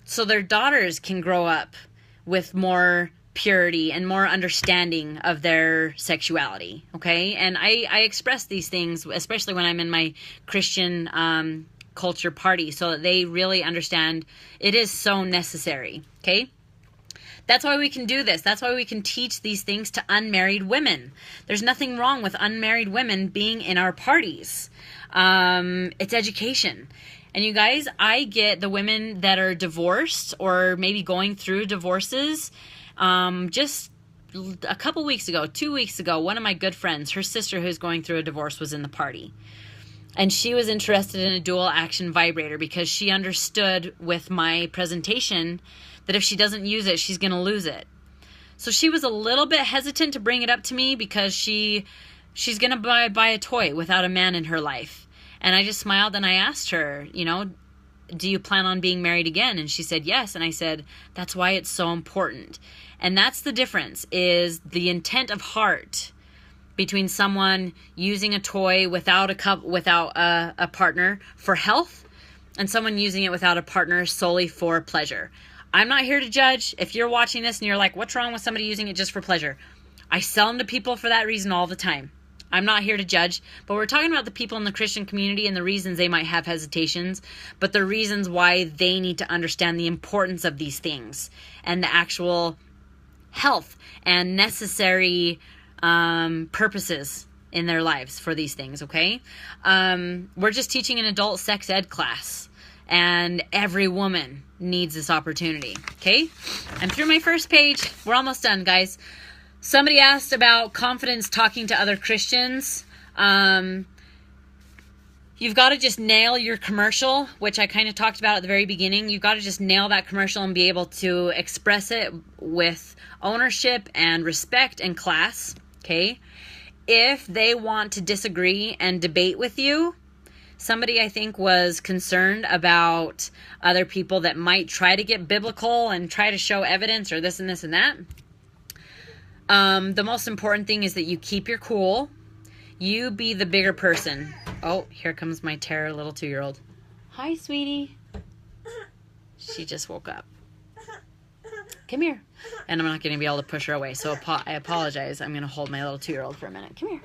so their daughters can grow up with more purity and more understanding of their sexuality, okay? And I express these things, especially when I'm in my Christian culture party, so that they really understand it is so necessary, okay? That's why we can do this. That's why we can teach these things to unmarried women. There's nothing wrong with unmarried women being in our parties. It's education. And you guys, I get the women that are divorced or maybe going through divorces. Just a couple weeks ago, 2 weeks ago, one of my good friends, her sister who's going through a divorce, was in the party. And she was interested in a dual action vibrator because she understood with my presentation that if she doesn't use it, she's going to lose it. So she was a little bit hesitant to bring it up to me because she's going to buy a toy without a man in her life. And I just smiled and I asked her, do you plan on being married again? And she said yes. And I said, that's why it's so important. And that's the difference, is the intent of heart between someone using a toy without a partner for health and someone using it without a partner solely for pleasure. I'm not here to judge. If you're watching this and you're like, what's wrong with somebody using it just for pleasure? I sell them to people for that reason all the time. I'm not here to judge, but we're talking about the people in the Christian community and the reasons they might have hesitations, but the reasons why they need to understand the importance of these things and the actual health and necessary purposes in their lives for these things, okay? We're just teaching an adult sex ed class, and every woman needs this opportunity, okay? I'm through my first page. We're almost done, guys. Somebody asked about confidence talking to other Christians. You've got to just nail your commercial, which I kind of talked about at the very beginning. You've got to just nail that commercial and be able to express it with ownership and respect and class, okay? If they want to disagree and debate with you, somebody I think was concerned about other people that might try to get biblical and try to show evidence or this and this and that. The most important thing is that you keep your cool. You be the bigger person. Oh, here comes my terror little 2-year-old. Hi, sweetie. She just woke up. Come here. And I'm not going to be able to push her away, so I apologize. I'm going to hold my little 2-year-old for a minute. Come here.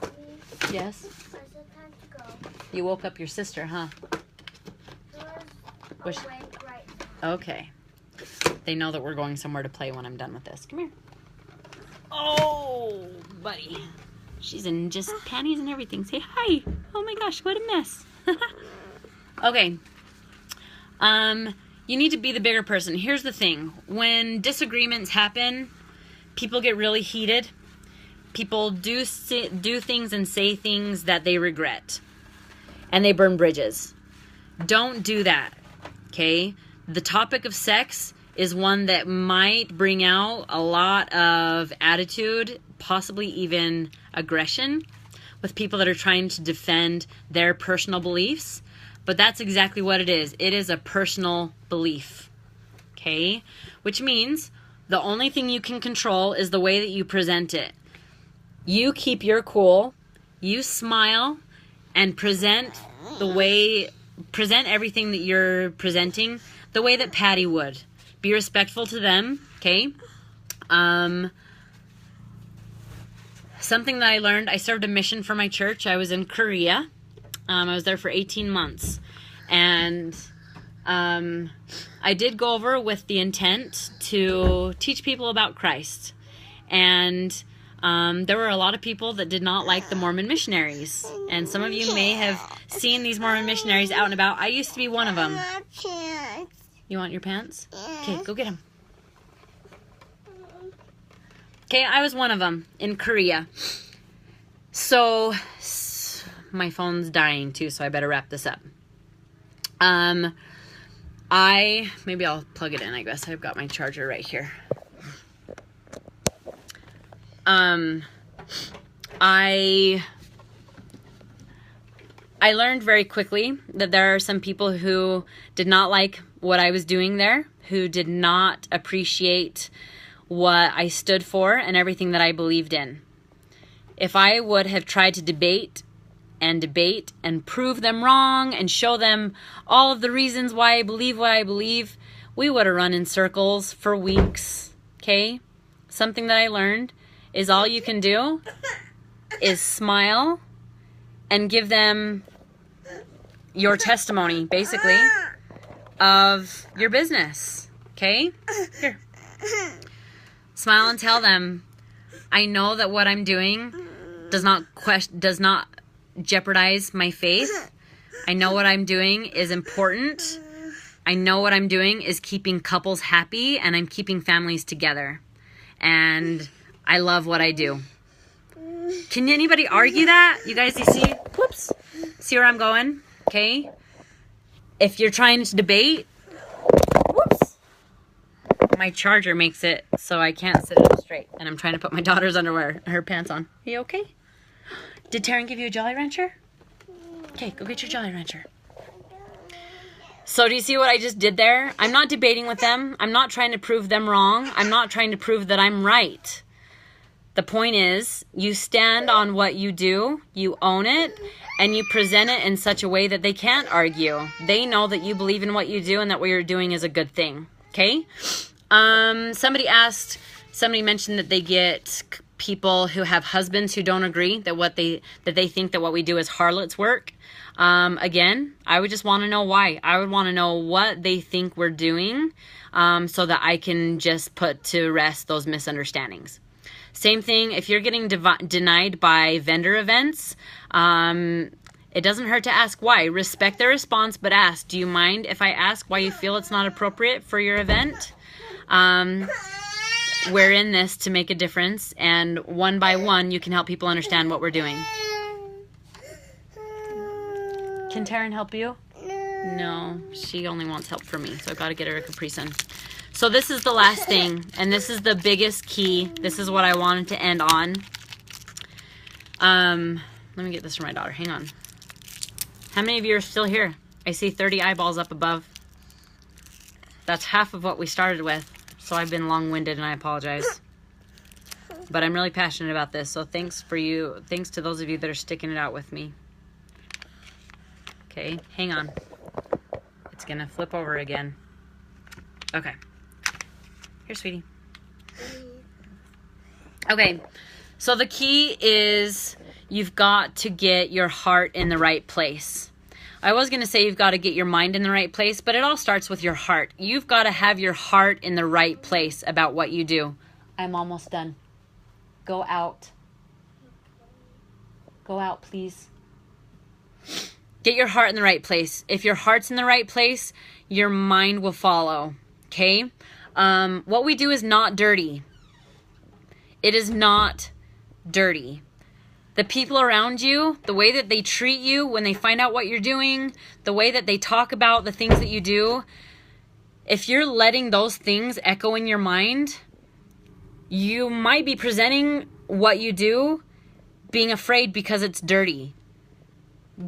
Mommy, Yes? where's the time to go? You woke up your sister, huh? Where's awake right now? Okay. They know that we're going somewhere to play when I'm done with this. Come here. Oh, buddy. She's in just panties and everything. Say hi. Oh my gosh, what a mess. Okay. You need to be the bigger person. Here's the thing. When disagreements happen, people get really heated. People do things and say things that they regret. And they burn bridges. Don't do that. Okay? The topic of sex is one that might bring out a lot of attitude, possibly even aggression, with people that are trying to defend their personal beliefs. But that's exactly what it is. It is a personal belief. Okay? Which means the only thing you can control is the way that you present it. You keep your cool, you smile, and present everything that you're presenting the way that Patty would. Be respectful to them, okay? Something that I learned, I served a mission for my church. I was in Korea. I was there for 18 months. And I did go over with the intent to teach people about Christ. And there were a lot of people that did not like the Mormon missionaries. And some of you may have seen these Mormon missionaries out and about. I used to be one of them. You want your pants? Okay, go get them. Okay, I was one of them in Korea. So, my phone's dying too, so I better wrap this up. Maybe I'll plug it in, I guess. I've got my charger right here. I learned very quickly that there are some people who did not like what I was doing there, who did not appreciate what I stood for and everything that I believed in. If I would have tried to debate and prove them wrong and show them all of the reasons why I believe what I believe, we would have run in circles for weeks, okay? Something that I learned is all you can do is smile and give them your testimony, basically, of your business, okay? Here. Smile and tell them, I know that what I'm doing does not jeopardize my faith. I know what I'm doing is important. I know what I'm doing is keeping couples happy, and I'm keeping families together. And I love what I do. Can anybody argue that? You guys, you see? Whoops. See where I'm going? Okay. If you're trying to debate, whoops. My charger makes it so I can't sit up straight. And I'm trying to put my daughter's her pants on. Are you okay? Did Taryn give you a Jolly Rancher? Okay, go get your Jolly Rancher. So do you see what I just did there? I'm not debating with them. I'm not trying to prove them wrong. I'm not trying to prove that I'm right. The point is, you stand on what you do, you own it, and you present it in such a way that they can't argue. They know that you believe in what you do and that what you're doing is a good thing. Okay? Somebody mentioned that they get people who have husbands who don't agree that they think that what we do is harlot's work. Again, I would just want to know why. I would want to know what they think we're doing, so that I can just put to rest those misunderstandings. Same thing, if you're getting denied by vendor events, it doesn't hurt to ask why. Respect their response, but ask, do you mind if I ask why you feel it's not appropriate for your event? We're in this to make a difference, and one by one, you can help people understand what we're doing. Can Taryn help you? No, she only wants help from me, so I've got to get her a Capri Sun. So this is the last thing, and this is the biggest key. This is what I wanted to end on. Let me get this for my daughter. Hang on. How many of you are still here? I see 30 eyeballs up above. That's half of what we started with, so I've been long-winded, and I apologize. But I'm really passionate about this, so thanks to those of you that are sticking it out with me. Okay, hang on. It's going to flip over again. Okay. Here, sweetie. Okay, so the key is you've got to get your heart in the right place. I was going to say you've got to get your mind in the right place, but it all starts with your heart. You've got to have your heart in the right place about what you do. I'm almost done. Go out. Go out, please. Get your heart in the right place. If your heart's in the right place, your mind will follow. Okay? What we do is not dirty. It is not dirty. The people around you, the way that they treat you when they find out what you're doing, the way that they talk about the things that you do, if you're letting those things echo in your mind, you might be presenting what you do being afraid because it's dirty.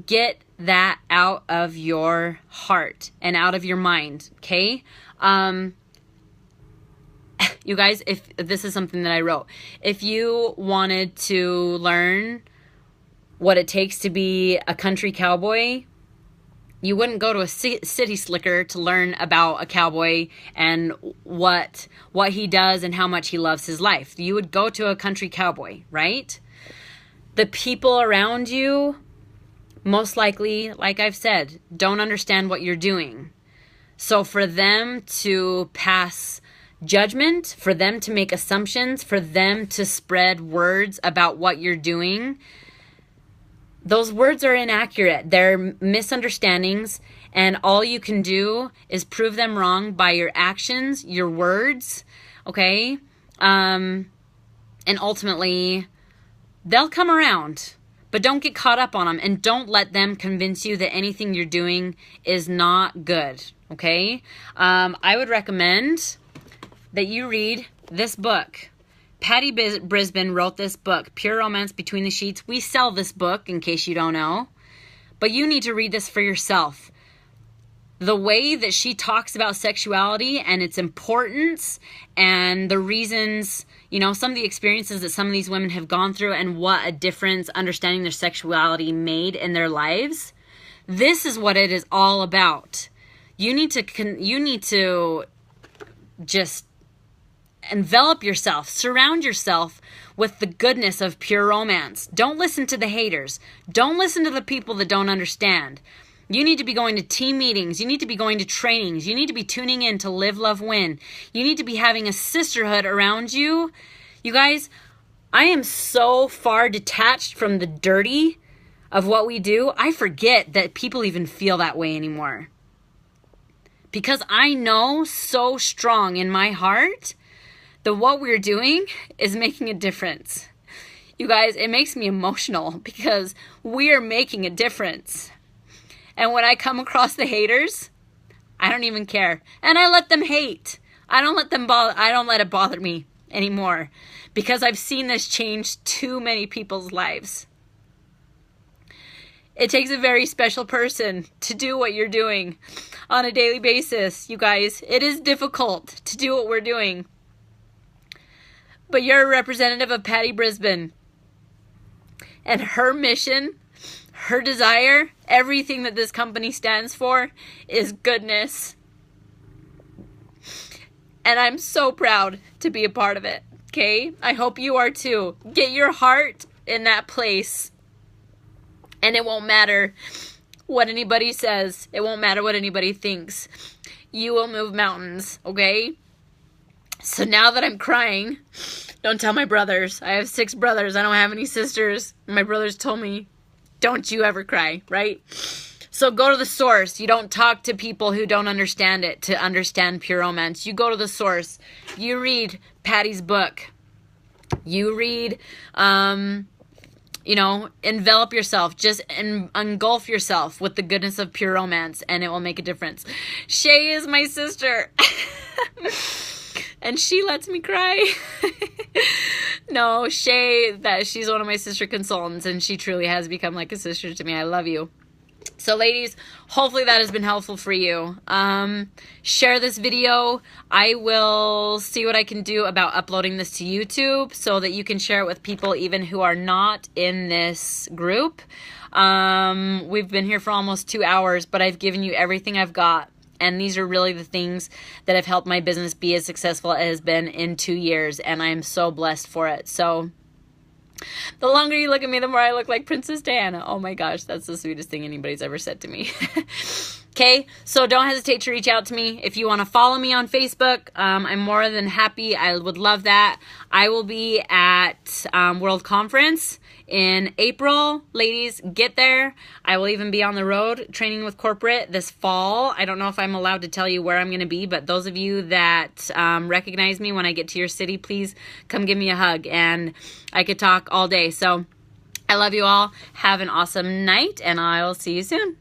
Get that out of your heart and out of your mind, okay? You guys, if this is something that I wrote, if you wanted to learn what it takes to be a country cowboy, you wouldn't go to a city slicker to learn about a cowboy and what he does and how much he loves his life. You would go to a country cowboy, right? The people around you, most likely, like I've said, don't understand what you're doing. So for them to pass judgment, for them to make assumptions, for them to spread words about what you're doing, those words are inaccurate. They're misunderstandings, and all you can do is prove them wrong by your actions, your words, okay? And ultimately, they'll come around, but don't get caught up on them, and don't let them convince you that anything you're doing is not good, okay? I would recommend that you read this book. Patty Brisbane wrote this book, Pure Romance Between the Sheets. We sell this book, in case you don't know. But you need to read this for yourself. The way that she talks about sexuality and its importance and the reasons, you know, some of the experiences that some of these women have gone through and what a difference understanding their sexuality made in their lives. This is what it is all about. You need to just envelop yourself, surround yourself with the goodness of pure romance. Don't listen to the haters. Don't listen to the people that don't understand. You need to be going to team meetings. You need to be going to trainings. You need to be tuning in to Live, Love, Win. You need to be having a sisterhood around you. You guys, I am so far detached from the dirty of what we do. I forget that people even feel that way anymore. Because I know so strong in my heart that what we're doing is making a difference. You guys, it makes me emotional because we are making a difference. And when I come across the haters, I don't even care. And I let them hate. I don't let it bother me anymore because I've seen this change too many people's lives. It takes a very special person to do what you're doing on a daily basis, you guys. It is difficult to do what we're doing. But you're a representative of Patty Brisbane. And her mission, her desire, everything that this company stands for is goodness. And I'm so proud to be a part of it, okay? I hope you are too. Get your heart in that place. And it won't matter what anybody says. It won't matter what anybody thinks. You will move mountains, okay? So now that I'm crying, don't tell my brothers. I have 6 brothers. I don't have any sisters. My brothers told me, don't you ever cry, right? So go to the source. You don't talk to people who don't understand it to understand pure romance. You go to the source. You read Patty's book. You read, envelop yourself. Just engulf yourself with the goodness of pure romance, and it will make a difference. Shay is my sister. And she lets me cry. No, Shay, she's one of my sister consultants, and she truly has become like a sister to me. I love you. So ladies, hopefully that has been helpful for you. Share this video. I will see what I can do about uploading this to YouTube so that you can share it with people even who are not in this group. We've been here for almost 2 hours, but I've given you everything I've got. And these are really the things that have helped my business be as successful as it has been in 2 years. And I am so blessed for it. So the longer you look at me, the more I look like Princess Diana. Oh my gosh, that's the sweetest thing anybody's ever said to me. Okay, so don't hesitate to reach out to me. If you want to follow me on Facebook, I'm more than happy. I would love that. I will be at World Conference in April. Ladies, get there. I will even be on the road training with corporate this fall. I don't know if I'm allowed to tell you where I'm going to be, but those of you that recognize me when I get to your city, please come give me a hug, and I could talk all day. So I love you all. Have an awesome night, and I'll see you soon.